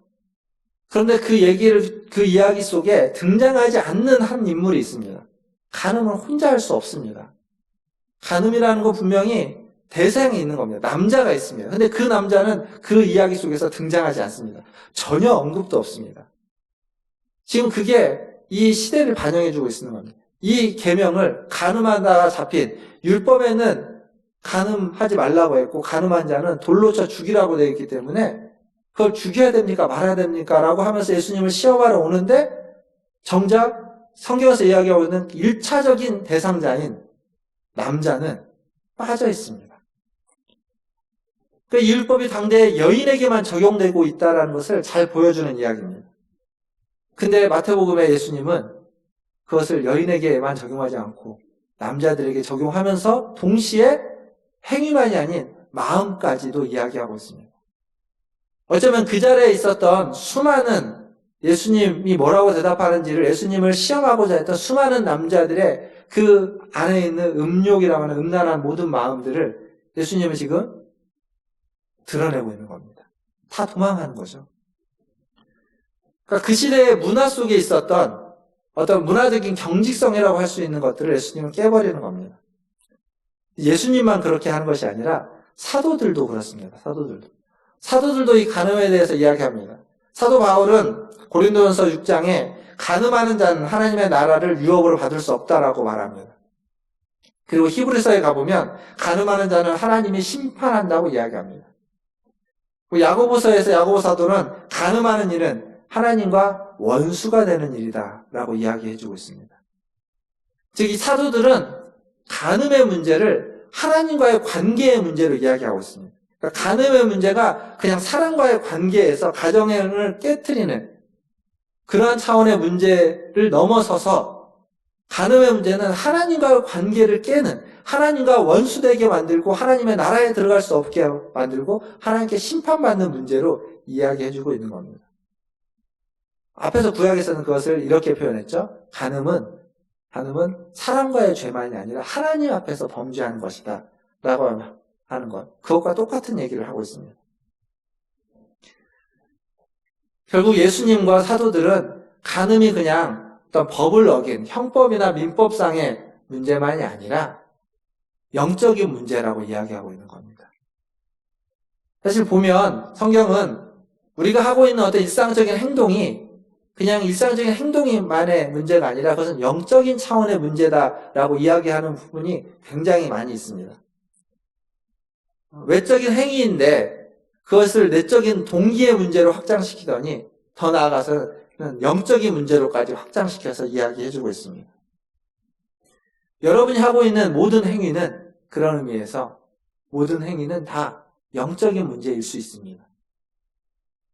Speaker 1: 그런데 그 이야기 속에 등장하지 않는 한 인물이 있습니다. 간음은 혼자 할 수 없습니다. 간음이라는 건 분명히 대상이 있는 겁니다. 남자가 있습니다. 근데 그 남자는 그 이야기 속에서 등장하지 않습니다. 전혀 언급도 없습니다. 지금 그게 이 시대를 반영해주고 있는 겁니다. 이 계명을 간음하다가 잡힌 율법에는 간음하지 말라고 했고 간음한 자는 돌로 쳐 죽이라고 되어 있기 때문에 그걸 죽여야 됩니까? 말아야 됩니까? 라고 하면서 예수님을 시험하러 오는데 정작 성경에서 이야기하고 있는 1차적인 대상자인 남자는 빠져 있습니다. 그 율법이 당대의 여인에게만 적용되고 있다는 것을 잘 보여주는 이야기입니다. 근데 마태복음의 예수님은 그것을 여인에게만 적용하지 않고 남자들에게 적용하면서 동시에 행위만이 아닌 마음까지도 이야기하고 있습니다. 어쩌면 그 자리에 있었던 수많은 예수님이 뭐라고 대답하는지를 예수님을 시험하고자 했던 수많은 남자들의 그 안에 있는 음욕이라고 하는 음란한 모든 마음들을 예수님은 지금 드러내고 있는 겁니다. 다 도망하는 거죠. 그러니까 그 시대의 문화 속에 있었던 어떤 문화적인 경직성이라고 할 수 있는 것들을 예수님은 깨버리는 겁니다. 예수님만 그렇게 하는 것이 아니라 사도들도 그렇습니다. 사도들도 이 간음에 대해서 이야기합니다. 사도 바울은 고린도전서 6장에 간음하는 자는 하나님의 나라를 유업으로 받을 수 없다라고 말합니다. 그리고 히브리서에 가보면 간음하는 자는 하나님이 심판한다고 이야기합니다. 야고보서에서 야고보 사도는 간음하는 일은 하나님과 원수가 되는 일이다 라고 이야기해주고 있습니다. 즉 이 사도들은 간음의 문제를 하나님과의 관계의 문제로 이야기하고 있습니다. 그러니까 간음의 문제가 그냥 사람과의 관계에서 가정을 깨트리는 그러한 차원의 문제를 넘어서서 간음의 문제는 하나님과의 관계를 깨는 하나님과 원수되게 만들고 하나님의 나라에 들어갈 수 없게 만들고 하나님께 심판받는 문제로 이야기해주고 있는 겁니다. 앞에서 구약에서는 그것을 이렇게 표현했죠. 간음은 사람과의 죄만이 아니라 하나님 앞에서 범죄하는 것이다 라고 하는 것. 그것과 똑같은 얘기를 하고 있습니다. 결국 예수님과 사도들은 간음이 그냥 어떤 법을 어긴 형법이나 민법상의 문제만이 아니라 영적인 문제라고 이야기하고 있는 겁니다. 사실 보면 성경은 우리가 하고 있는 어떤 일상적인 행동이 그냥 일상적인 행동만의 문제가 아니라 그것은 영적인 차원의 문제다라고 이야기하는 부분이 굉장히 많이 있습니다. 외적인 행위인데 그것을 내적인 동기의 문제로 확장시키더니 더 나아가서는 영적인 문제로까지 확장시켜서 이야기해주고 있습니다. 여러분이 하고 있는 모든 행위는 그런 의미에서 모든 행위는 다 영적인 문제일 수 있습니다.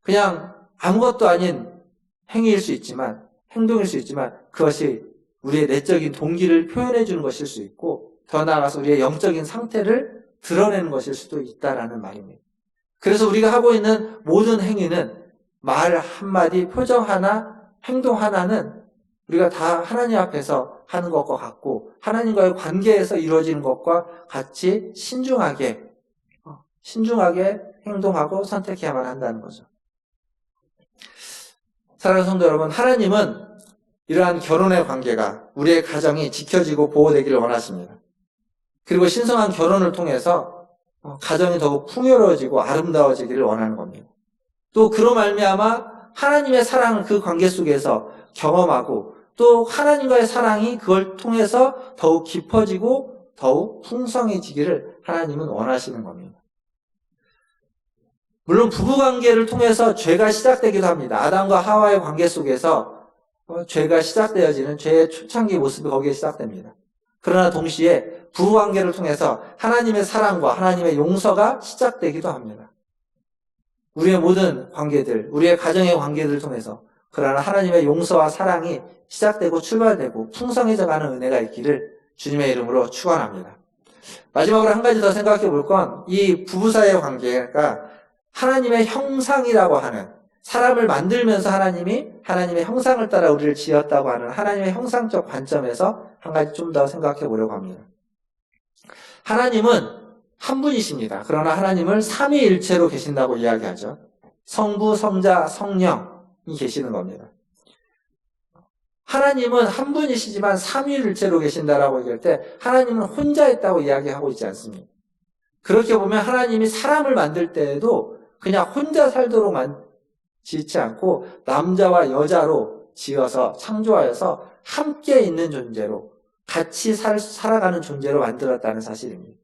Speaker 1: 그냥 아무것도 아닌 행위일 수 있지만, 행동일 수 있지만 그것이 우리의 내적인 동기를 표현해 주는 것일 수 있고, 더 나아가서 우리의 영적인 상태를 드러내는 것일 수도 있다라는 말입니다. 그래서 우리가 하고 있는 모든 행위는 말 한마디, 표정 하나, 행동 하나는 우리가 다 하나님 앞에서 하는 것과 같고, 하나님과의 관계에서 이루어지는 것과 같이 신중하게 행동하고 선택해야만 한다는 거죠. 사랑하는 성도 여러분, 하나님은 이러한 결혼의 관계가, 우리의 가정이 지켜지고 보호되기를 원하십니다. 그리고 신성한 결혼을 통해서 가정이 더욱 풍요로워지고 아름다워지기를 원하는 겁니다. 또 그로 말미암아 하나님의 사랑을 그 관계 속에서 경험하고, 또 하나님과의 사랑이 그걸 통해서 더욱 깊어지고 더욱 풍성해지기를 하나님은 원하시는 겁니다. 물론 부부관계를 통해서 죄가 시작되기도 합니다. 아담과 하와의 관계 속에서 죄가 시작되어지는 죄의 초창기 모습이 거기에 시작됩니다. 그러나 동시에 부부관계를 통해서 하나님의 사랑과 하나님의 용서가 시작되기도 합니다. 우리의 모든 관계들, 우리의 가정의 관계들을 통해서 그러나 하나님의 용서와 사랑이 시작되고 출발되고 풍성해져가는 은혜가 있기를 주님의 이름으로 축원합니다. 마지막으로 한 가지 더 생각해 볼 건, 이 부부 사이의 관계가 하나님의 형상이라고 하는, 사람을 만들면서 하나님이 하나님의 형상을 따라 우리를 지었다고 하는 하나님의 형상적 관점에서 한 가지 좀 더 생각해 보려고 합니다. 하나님은 한 분이십니다. 그러나 하나님을 삼위일체로 계신다고 이야기하죠. 성부, 성자, 성령이 계시는 겁니다. 하나님은 한 분이시지만 삼위일체로 계신다라고 얘기할 때 하나님은 혼자 있다고 이야기하고 있지 않습니다. 그렇게 보면 하나님이 사람을 만들 때에도 그냥 혼자 살도록 짓지 않고 남자와 여자로 지어서 창조하여서 함께 있는 존재로, 같이 살아가는 존재로 만들었다는 사실입니다.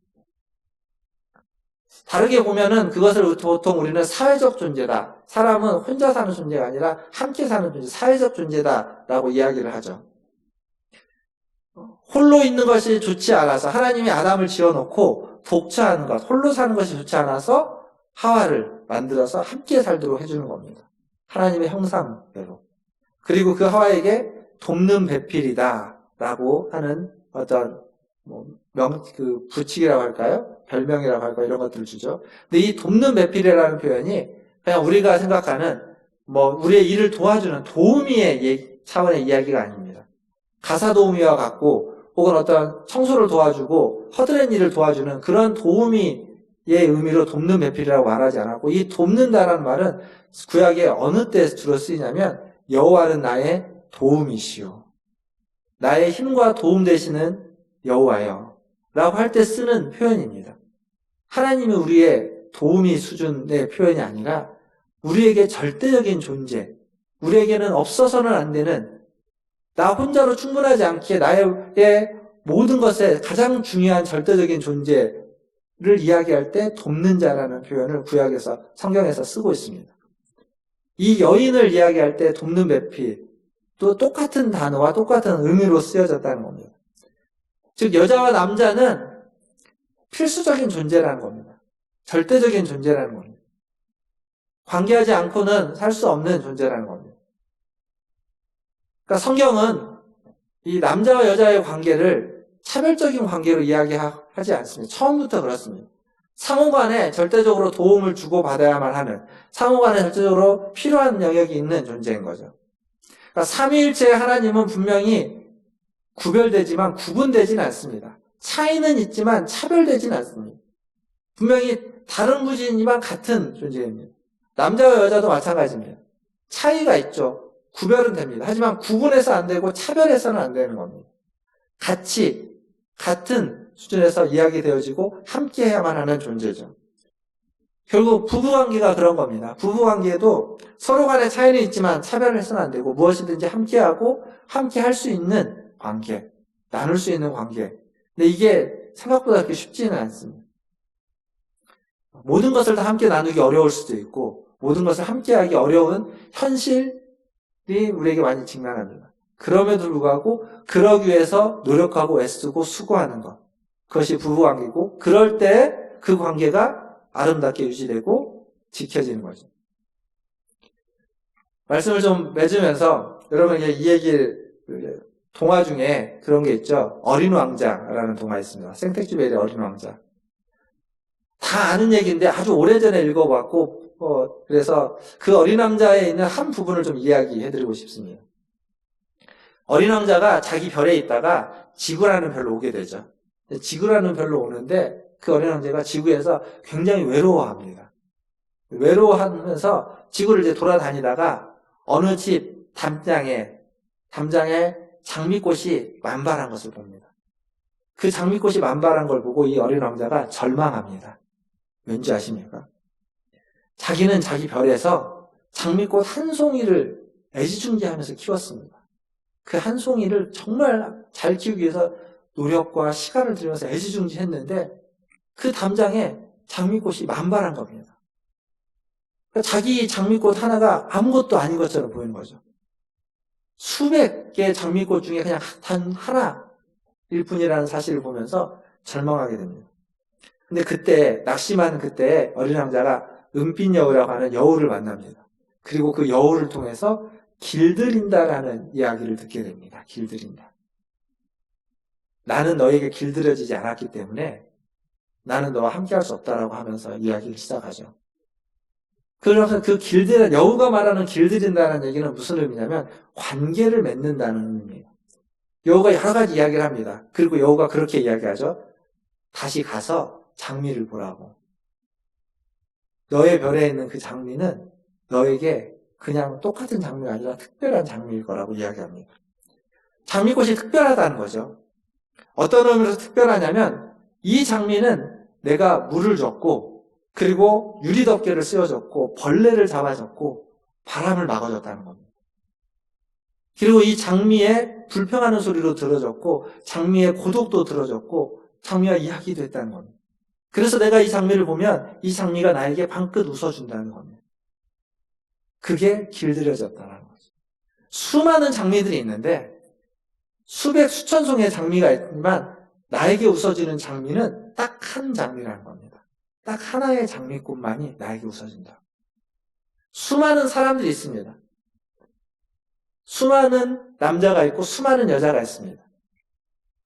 Speaker 1: 다르게 보면은 그것을 보통 우리는 사회적 존재다, 사람은 혼자 사는 존재가 아니라 함께 사는 존재, 사회적 존재다라고 이야기를 하죠. 홀로 있는 것이 좋지 않아서 하나님이 아담을 지어놓고 독처하는 것, 홀로 사는 것이 좋지 않아서 하와를 만들어서 함께 살도록 해주는 겁니다. 하나님의 형상대로. 그리고 그 하와에게 돕는 배필이다 라고 하는 어떤 부칙이라고 할까요? 별명이라고 할까요? 이런 것들을 주죠. 근데 이 돕는 배필이라는 표현이 그냥 우리가 생각하는 우리의 일을 도와주는 도우미의 차원의 이야기가 아닙니다. 가사 도우미와 같고, 혹은 어떤 청소를 도와주고 허드렛 일을 도와주는 그런 도우미의 의미로 돕는 배필이라고 말하지 않았고, 이 돕는다라는 말은 구약에 어느 때 주로 쓰이냐면 여호와는 나의 도움이시오, 나의 힘과 도움 되시는 여호와여 라고 할 때 쓰는 표현입니다. 하나님이 우리의 도우미 수준의 표현이 아니라 우리에게 절대적인 존재, 우리에게는 없어서는 안 되는, 나 혼자로 충분하지 않기에 나의 모든 것에 가장 중요한 절대적인 존재를 이야기할 때 돕는 자라는 표현을 구약에서, 성경에서 쓰고 있습니다. 이 여인을 이야기할 때 돕는 배필, 또 똑같은 단어와 똑같은 의미로 쓰여졌다는 겁니다. 즉 여자와 남자는 필수적인 존재라는 겁니다. 절대적인 존재라는 겁니다. 관계하지 않고는 살 수 없는 존재라는 겁니다. 그러니까 성경은 이 남자와 여자의 관계를 차별적인 관계로 이야기하지 않습니다. 처음부터 그렇습니다. 상호간에 절대적으로 도움을 주고받아야만 하는, 상호간에 절대적으로 필요한 영역이 있는 존재인 거죠. 그러니까 삼위일체의 하나님은 분명히 구별되지만 구분되지는 않습니다. 차이는 있지만 차별되지는 않습니다. 분명히 다른 부지이지만 같은 존재입니다. 남자와 여자도 마찬가지입니다. 차이가 있죠. 구별은 됩니다. 하지만 구분해서 안 되고 차별해서는 안 되는 겁니다. 같이 같은 수준에서 이야기되어지고 함께 해야만 하는 존재죠. 결국 부부관계가 그런 겁니다. 부부관계도 서로 간의 차이는 있지만 차별을 해서는 안 되고 무엇이든지 함께하고 함께 할 수 있는 관계, 나눌 수 있는 관계. 근데 이게 생각보다 그렇게 쉽지는 않습니다. 모든 것을 다 함께 나누기 어려울 수도 있고 모든 것을 함께하기 어려운 현실이 우리에게 많이 직면합니다. 그럼에도 불구하고 그러기 위해서 노력하고 애쓰고 수고하는 것. 그것이 부부관계고 그럴 때 그 관계가 아름답게 유지되고 지켜지는 거죠. 말씀을 좀 맺으면서 여러분에게 이 얘기를 동화 중에 그런 게 있죠. 어린 왕자라는 동화 있습니다. 생텍쥐베리의 어린 왕자. 다 아는 얘기인데 아주 오래전에 읽어봤고 그래서 그 어린 왕자에 있는 한 부분을 좀 이야기해드리고 싶습니다. 어린 왕자가 자기 별에 있다가 지구라는 별로 오게 되죠. 지구라는 별로 오는데 그 어린 왕자가 지구에서 굉장히 외로워합니다. 외로워하면서 지구를 이제 돌아다니다가 어느 집 담장에 장미꽃이 만발한 것을 봅니다. 그 장미꽃이 만발한 걸 보고 이 어린 왕자가 절망합니다. 왠지 아십니까? 자기는 자기 별에서 장미꽃 한 송이를 애지중지하면서 키웠습니다. 그 한 송이를 정말 잘 키우기 위해서 노력과 시간을 들이면서 애지중지했는데 그 담장에 장미꽃이 만발한 겁니다. 자기 장미꽃 하나가 아무것도 아닌 것처럼 보이는 거죠. 수백 개의 장미꽃 중에 그냥 단 하나일 뿐이라는 사실을 보면서 절망하게 됩니다. 근데 그때 낙심하는 그때 어린 왕자가 은빛 여우라고 하는 여우를 만납니다. 그리고 그 여우를 통해서 길들인다라는 이야기를 듣게 됩니다. 길들인다. 나는 너에게 길들여지지 않았기 때문에 나는 너와 함께할 수 없다라고 하면서 이야기를 시작하죠. 그러면서 그 여우가 말하는 길들인다는 얘기는 무슨 의미냐면 관계를 맺는다는 의미예요. 여우가 여러 가지 이야기를 합니다. 그리고 여우가 그렇게 이야기하죠. 다시 가서 장미를 보라고. 너의 별에 있는 그 장미는 너에게 그냥 똑같은 장미가 아니라 특별한 장미일 거라고 이야기합니다. 장미꽃이 특별하다는 거죠. 어떤 의미에서 특별하냐면 이 장미는 내가 물을 줬고 그리고 유리덮개를 씌워줬고 벌레를 잡아줬고 바람을 막아줬다는 겁니다. 그리고 이 장미의 불평하는 소리도 들어줬고 장미의 고독도 들어줬고 장미와 이야기도 했다는 겁니다. 그래서 내가 이 장미를 보면 이 장미가 나에게 방긋 웃어준다는 겁니다. 그게 길들여졌다는 거죠. 수많은 장미들이 있는데 수백 수천 송의 장미가 있지만 나에게 웃어주는 장미는 딱 한 장미라는 겁니다. 딱 하나의 장미꽃만이 나에게 웃어준다. 수많은 사람들이 있습니다. 수많은 남자가 있고 수많은 여자가 있습니다.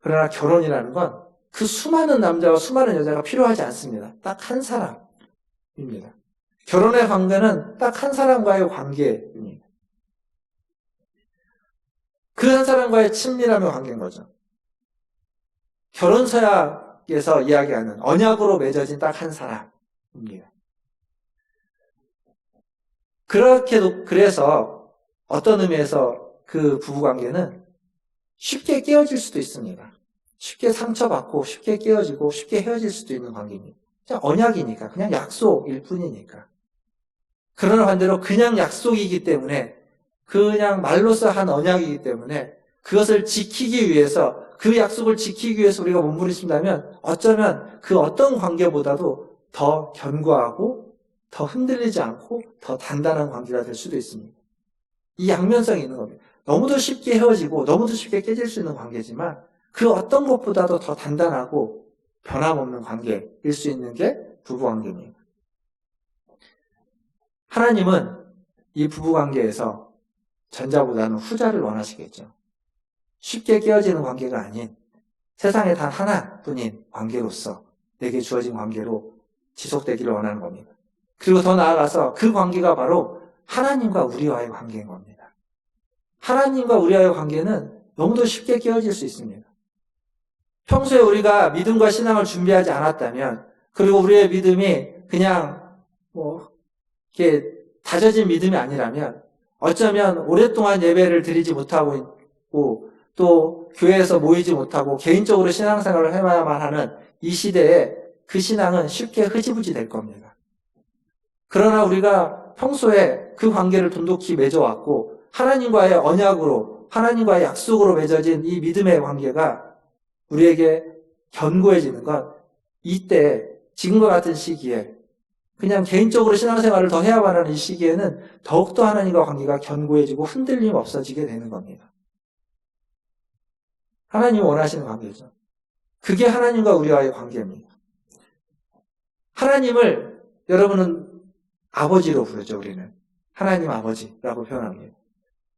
Speaker 1: 그러나 결혼이라는 건 그 수많은 남자와 수많은 여자가 필요하지 않습니다. 딱 한 사람입니다. 결혼의 관계는 딱 한 사람과의 관계입니다. 그 한 사람과의 친밀함의 관계인 거죠. 결혼 서약에서 이야기하는 언약으로 맺어진 딱 한 사람입니다. 그래서 어떤 의미에서 그 부부관계는 쉽게 깨어질 수도 있습니다. 쉽게 상처받고 쉽게 깨어지고 쉽게 헤어질 수도 있는 관계입니다. 그냥 언약이니까 그냥 약속일 뿐이니까. 그러나 반대로 그냥 약속이기 때문에 그냥 말로써 한 언약이기 때문에 그것을 지키기 위해서 그 약속을 지키기 위해서 우리가 몸부림친다면 어쩌면 그 어떤 관계보다도 더 견고하고 더 흔들리지 않고 더 단단한 관계가 될 수도 있습니다. 이 양면성이 있는 겁니다. 너무도 쉽게 헤어지고 너무도 쉽게 깨질 수 있는 관계지만 그 어떤 것보다도 더 단단하고 변함없는 관계일 수 있는 게 부부관계입니다. 하나님은 이 부부관계에서 전자보다는 후자를 원하시겠죠. 쉽게 깨어지는 관계가 아닌 세상에 단 하나뿐인 관계로서 내게 주어진 관계로 지속되기를 원하는 겁니다. 그리고 더 나아가서 그 관계가 바로 하나님과 우리와의 관계인 겁니다. 하나님과 우리와의 관계는 너무도 쉽게 깨어질 수 있습니다. 평소에 우리가 믿음과 신앙을 준비하지 않았다면, 그리고 우리의 믿음이 그냥 이렇게 다져진 믿음이 아니라면, 어쩌면 오랫동안 예배를 드리지 못하고 있고, 또 교회에서 모이지 못하고 개인적으로 신앙생활을 해야만 하는 이 시대에 그 신앙은 쉽게 흐지부지 될 겁니다. 그러나 우리가 평소에 그 관계를 돈독히 맺어왔고, 하나님과의 언약으로, 하나님과의 약속으로 맺어진 이 믿음의 관계가 우리에게 견고해지는 건 이때 지금과 같은 시기에 그냥 개인적으로 신앙생활을 더 해야만 하는 이 시기에는 더욱더 하나님과 관계가 견고해지고 흔들림 없어지게 되는 겁니다. 하나님이 원하시는 관계죠. 그게 하나님과 우리와의 관계입니다. 하나님을 여러분은 아버지로 부르죠, 우리는. 하나님 아버지라고 표현합니다.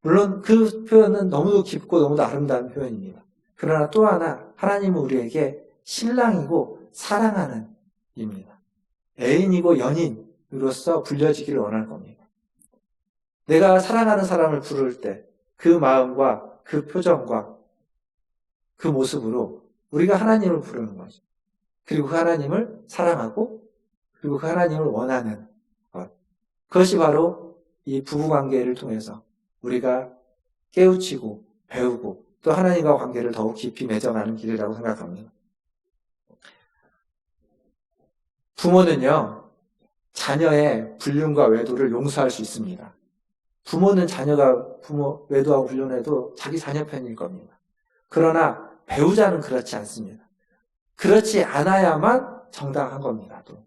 Speaker 1: 물론 그 표현은 너무도 깊고 너무도 아름다운 표현입니다. 그러나 또 하나, 하나님은 우리에게 신랑이고 사랑하는 입니다. 애인이고 연인으로서 불려지기를 원할 겁니다. 내가 사랑하는 사람을 부를 때 그 마음과 그 표정과 그 모습으로 우리가 하나님을 부르는 거죠. 그리고 그 하나님을 사랑하고 그리고 그 하나님을 원하는 것. 그것이 바로 이 부부관계를 통해서 우리가 깨우치고 배우고 또 하나님과 관계를 더욱 깊이 맺어가는 길이라고 생각합니다. 부모는요, 자녀의 불륜과 외도를 용서할 수 있습니다. 부모는 자녀가 부모 외도하고 불륜해도 자기 자녀 편일 겁니다. 그러나 배우자는 그렇지 않습니다. 그렇지 않아야만 정당한 겁니다. 또.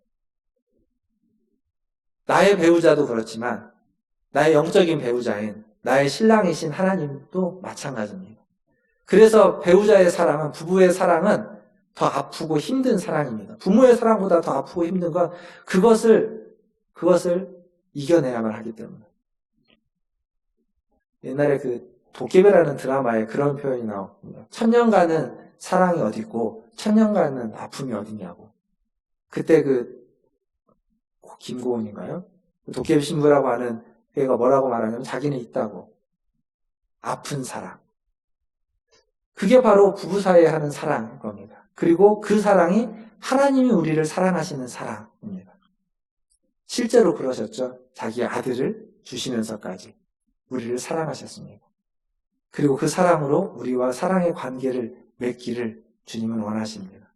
Speaker 1: 나의 배우자도 그렇지만 나의 영적인 배우자인 나의 신랑이신 하나님도 마찬가지입니다. 그래서 배우자의 사랑은, 부부의 사랑은 더 아프고 힘든 사랑입니다. 부모의 사랑보다 더 아프고 힘든 건 그것을 이겨내야만 하기 때문에. 옛날에 그 도깨비라는 드라마에 그런 표현이 나옵니다. 천년간은 사랑이 어디 있고 천년간은 아픔이 어디냐고. 그때 김고은인가요? 도깨비 신부라고 하는 애가 뭐라고 말하냐면 자기는 있다고. 아픈 사랑. 그게 바로 부부 사이에 하는 사랑인 겁니다. 그리고 그 사랑이 하나님이 우리를 사랑하시는 사랑입니다. 실제로 그러셨죠. 자기 아들을 주시면서까지 우리를 사랑하셨습니다. 그리고 그 사랑으로 우리와 사랑의 관계를 맺기를 주님은 원하십니다.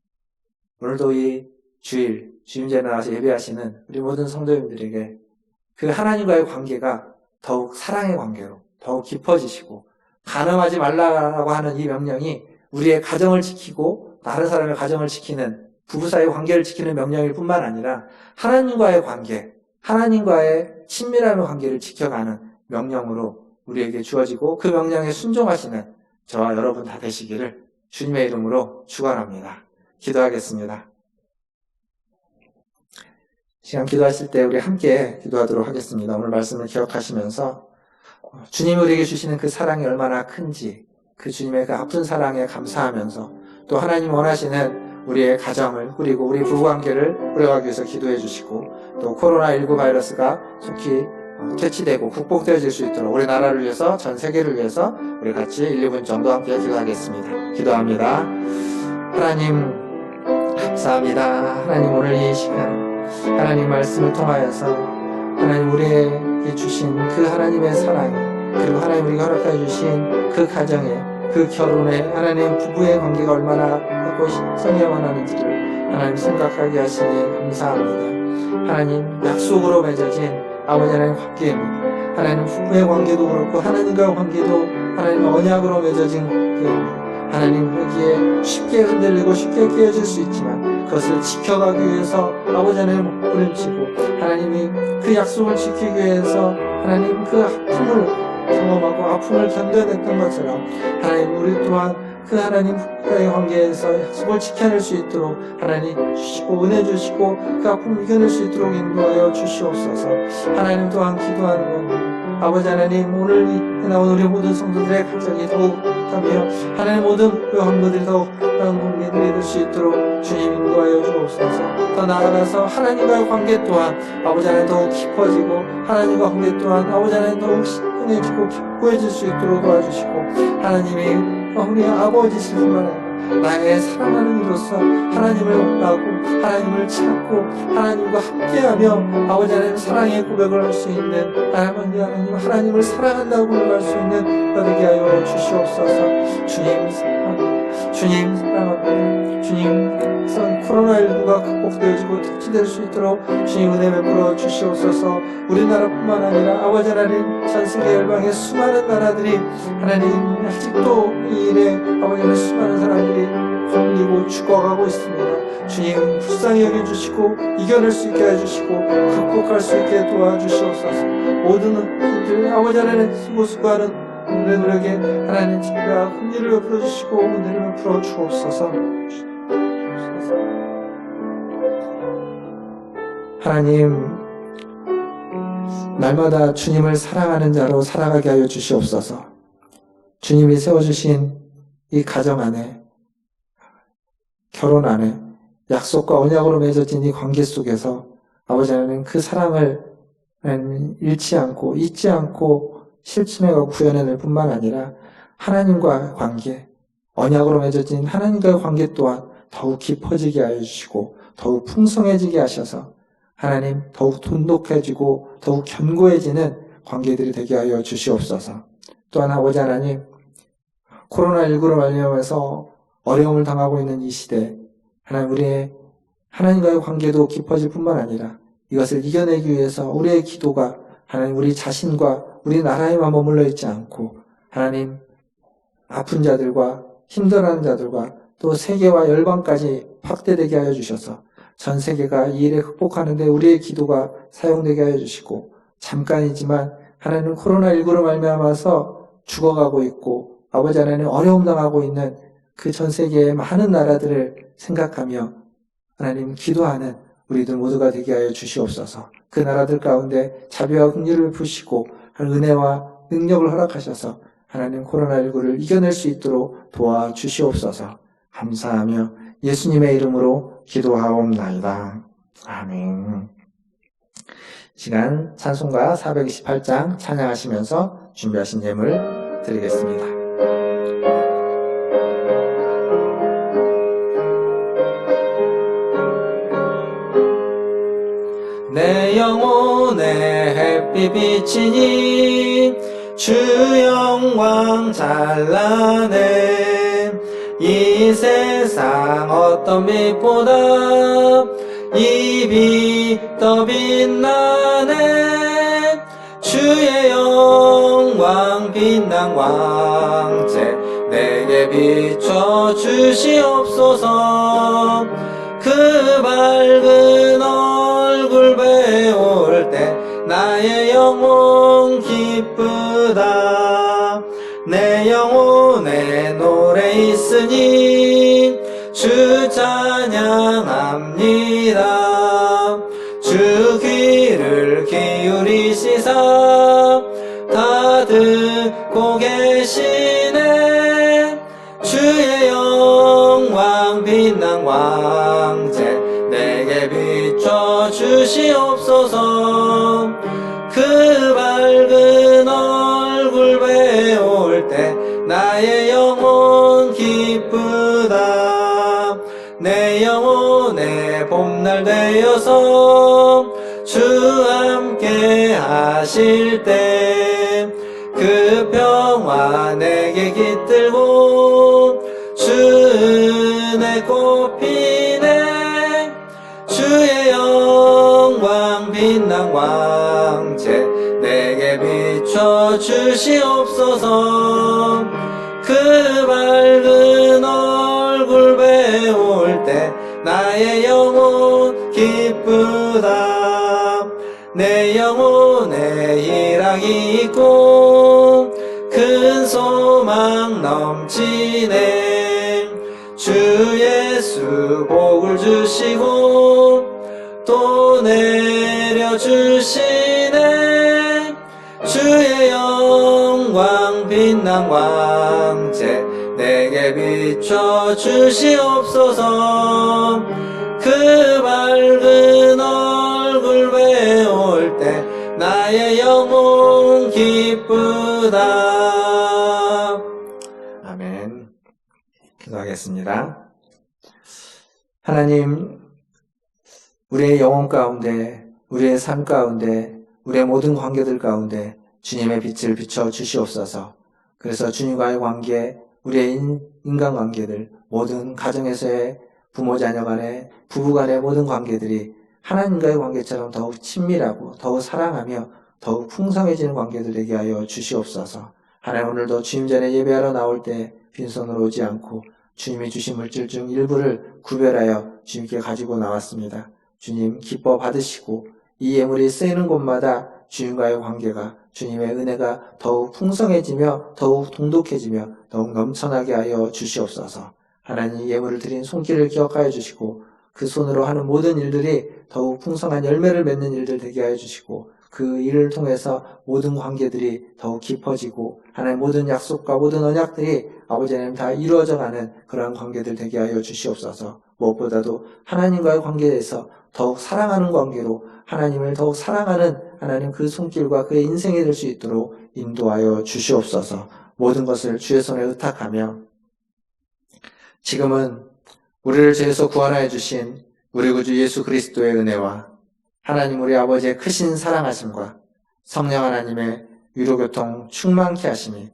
Speaker 1: 오늘도 이 주일, 주임제에 나와서 예배하시는 우리 모든 성도님들에게 그 하나님과의 관계가 더욱 사랑의 관계로 더욱 깊어지시고, 간음하지 말라고 하는 이 명령이 우리의 가정을 지키고 다른 사람의 가정을 지키는, 부부 사이의 관계를 지키는 명령일 뿐만 아니라 하나님과의 관계, 하나님과의 친밀함의 관계를 지켜가는 명령으로 우리에게 주어지고 그 명령에 순종하시는 저와 여러분 다 되시기를 주님의 이름으로 축원합니다. 기도하겠습니다. 시간 기도하실 때 우리 함께 기도하도록 하겠습니다. 오늘 말씀을 기억하시면서 주님이 우리에게 주시는 그 사랑이 얼마나 큰지, 그 주님의 그 아픈 사랑에 감사하면서 또 하나님 원하시는 우리의 가정을, 그리고 우리 부부관계를 꾸려가기 위해서 기도해 주시고, 또 코로나19 바이러스가 속히 퇴치되고 극복되어질 수 있도록 우리나라를 위해서, 전 세계를 위해서 우리 같이 1, 2분 정도 함께 기도하겠습니다. 기도합니다. 하나님 감사합니다. 하나님 오늘 이 시간 하나님 말씀을 통하여서 하나님 우리에게 주신 그 하나님의 사랑, 그리고 하나님 우리가 허락해 주신 그 가정에, 그 결혼에 하나님 부부의 관계가 얼마나 성해야만 하는지를 하나님 생각하게 하시니 감사합니다. 하나님 약속으로 맺어진 아버지 하나님 관계입니다. 하나님 부부의 관계도 그렇고 하나님과의 관계도 하나님 언약으로 맺어진 관계입니다. 하나님 거기에 쉽게 흔들리고 쉽게 깨어질 수 있지만 그것을 지켜가기 위해서 아버지 하나님 몸부림치고 하나님이 그 약속을 지키기 위해서 하나님 그 아픔을 경험하고 아픔을 견뎌냈던 것처럼 하나님 우리 또한 그 하나님과의 관계에서 약속을 지켜낼 수 있도록 하나님 주시고 은혜 주시고 그 아픔을 이겨낼 수 있도록 인도하여 주시옵소서. 하나님 또한 기도하는 겁니다. 아버지 하나님 오늘 나온 우리 모든 성도들의 가정이 더욱하며 하나님 모든 성도들이 더욱 나은 관계들이 될 수 있도록 주님 인도하여 주옵소서. 더 나아가서 하나님과의 관계 또한 아버지 하나님 더욱 깊어지고 하나님과 관계 또한 아버지 하나님 더욱 신중해지고 깊고해질 수 있도록 도와주시고 하나님이 우리 아버지실 뿐만 아니라 나의 사랑하는 이로서 하나님을 원하고 하나님을 찾고 하나님과 함께하며 아버지 하나님 사랑의 고백을 할 수 있는 하나님을 사랑한다고 고백할 수 있는 되게 하여 주시옵소서. 주님 사랑합니다. 주님 사랑합니다. 주님 코로나19가 극복되어지고 퇴치될 수 있도록 주님 은혜 베풀어 주시옵소서. 우리나라뿐만 아니라 아버지 하나님 전 세계 열방의 수많은 나라들이 하나님 아직도 이 일에 아버지 하나님 수많은 사람들이 걸리고 죽어가고 있습니다. 주님 불쌍히 여겨주시고 이겨낼 수 있게 해주시고 극복할 수 있게 도와주시옵소서. 모든 이들 아버지 하나님 수고하는 우리는 우리에게 하나님 집과 긍휼을 베풀어 주시고 은혜를 베풀어 주옵소서. 하나님, 날마다 주님을 사랑하는 자로 살아가게 하여 주시옵소서. 주님이 세워주신 이 가정 안에, 결혼 안에, 약속과 언약으로 맺어진 이 관계 속에서 아버지 하나님 그 사랑을 잃지 않고 잊지 않고 실천해가고 구현해낼 뿐만 아니라 하나님과 관계, 언약으로 맺어진 하나님과의 관계 또한 더욱 깊어지게 하여 주시고 더욱 풍성해지게 하셔서 하나님 더욱 돈독해지고 더욱 견고해지는 관계들이 되게 하여 주시옵소서. 또한 아버지 하나님, 코로나19로 말미암아서 어려움을 당하고 있는 이 시대, 하나님 우리의 하나님과의 관계도 깊어질 뿐만 아니라 이것을 이겨내기 위해서 우리의 기도가 하나님 우리 자신과 우리 나라에만 머물러 있지 않고 하나님 아픈 자들과 힘들어하는 자들과 또 세계와 열방까지 확대되게 하여 주셔서 전 세계가 이 일을 극복하는데 우리의 기도가 사용되게 하여 주시고 잠깐이지만 하나님 코로나19로 말미암아서 죽어가고 있고 아버지 하나님 어려움 당하고 있는 그 전 세계의 많은 나라들을 생각하며 하나님 기도하는 우리들 모두가 되게 하여 주시옵소서. 그 나라들 가운데 자비와 긍휼을 부시고 은혜와 능력을 허락하셔서 하나님 코로나19를 이겨낼 수 있도록 도와주시옵소서. 감사하며 예수님의 이름으로 기도하옵나이다. 아멘. 시간 찬송가 428장 찬양하시면서 준비하신 예물 드리겠습니다. 내 영혼의 햇빛 비치니 주 영광 찬란해. 이 세상 어떤 빛보다 이 빛 더 빛나네. 주의 영광 빛난 광채 내게 비춰 주시옵소서. 그 밝은 얼굴 배울 때 나의 영혼 기쁘다. 내 영혼에 노래 있으니 주 찬양합니다. 주 귀를 기울이시사 다 듣고 계시네. 주의 영광 빛난 광채 내게 비춰 주시옵소서. 그 밝은 얼굴 배울 때 나의 영혼 기쁘다. 내 영혼의 봄날 되어서 주 함께 하실 때 그 평화 내게 깃들고 주 은혜 꽃피네. 주의 영광 빛난 광채 내게 비춰 주시옵소서. 그 밝은 얼굴 배울 때 나의 영혼 기쁘다. 내 영혼에 희락이 있고 큰 소망 넘치네. 주 예수 복을 주시고 또 내려주시네. 주의 영광 빛난 광채 내게 비춰 주시옵소서. 그 밝은 얼굴 배울 때 나의 영혼 기쁘다. 아멘. 기도하겠습니다. 하나님, 우리의 영혼 가운데, 우리의 삶 가운데, 우리의 모든 관계들 가운데 주님의 빛을 비춰 주시옵소서. 그래서 주님과의 관계, 우리의 인간관계들, 모든 가정에서의 부모 자녀 간의, 부부 간의 모든 관계들이 하나님과의 관계처럼 더욱 친밀하고 더욱 사랑하며 더욱 풍성해지는 관계들 되게 하여 주시옵소서. 하나님, 오늘도 주님 전에 예배하러 나올 때 빈손으로 오지 않고 주님이 주신 물질 중 일부를 구별하여 주님께 가지고 나왔습니다. 주님 기뻐 받으시고 이 예물이 쓰이는 곳마다 주님과의 관계가, 주님의 은혜가 더욱 풍성해지며 더욱 돈독해지며 더욱 넘쳐나게 하여 주시옵소서. 하나님 예물을 드린 손길을 기억하여 주시고 그 손으로 하는 모든 일들이 더욱 풍성한 열매를 맺는 일들 되게 하여 주시고 그 일을 통해서 모든 관계들이 더욱 깊어지고 하나님 모든 약속과 모든 언약들이 아버지 하나님 다 이루어져가는 그러한 관계들 되게 하여 주시옵소서. 무엇보다도 하나님과의 관계에서 더욱 사랑하는 관계로 하나님을 더욱 사랑하는 하나님 그 손길과 그의 인생이 될 수 있도록 인도하여 주시옵소서. 모든 것을 주의 손에 의탁하며 지금은 우리를 죄에서 구원하여 주신 우리 구주 예수 그리스도의 은혜와 하나님 우리 아버지의 크신 사랑하심과 성령 하나님의 위로교통 충만케 하심이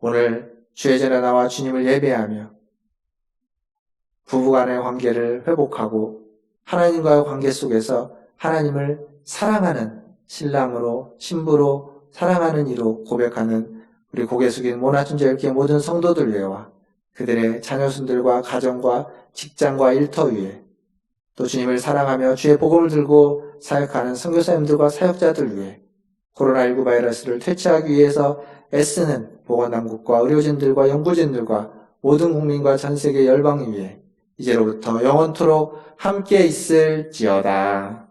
Speaker 1: 오늘 주의 전에 나와 주님을 예배하며 부부간의 관계를 회복하고 하나님과의 관계 속에서 하나님을 사랑하는 신랑으로 신부로 사랑하는 이로 고백하는 우리 고개 숙인 모나춘제일교회 모든 성도들 위에와 그들의 자녀순들과 가정과 직장과 일터 위에 또 주님을 사랑하며 주의 복음을 들고 사역하는 선교사님들과 사역자들 위해 코로나19 바이러스를 퇴치하기 위해서 애쓰는 보건당국과 의료진들과 연구진들과 모든 국민과 전세계 열방을 위해 이제로부터 영원토록 함께 있을지어다.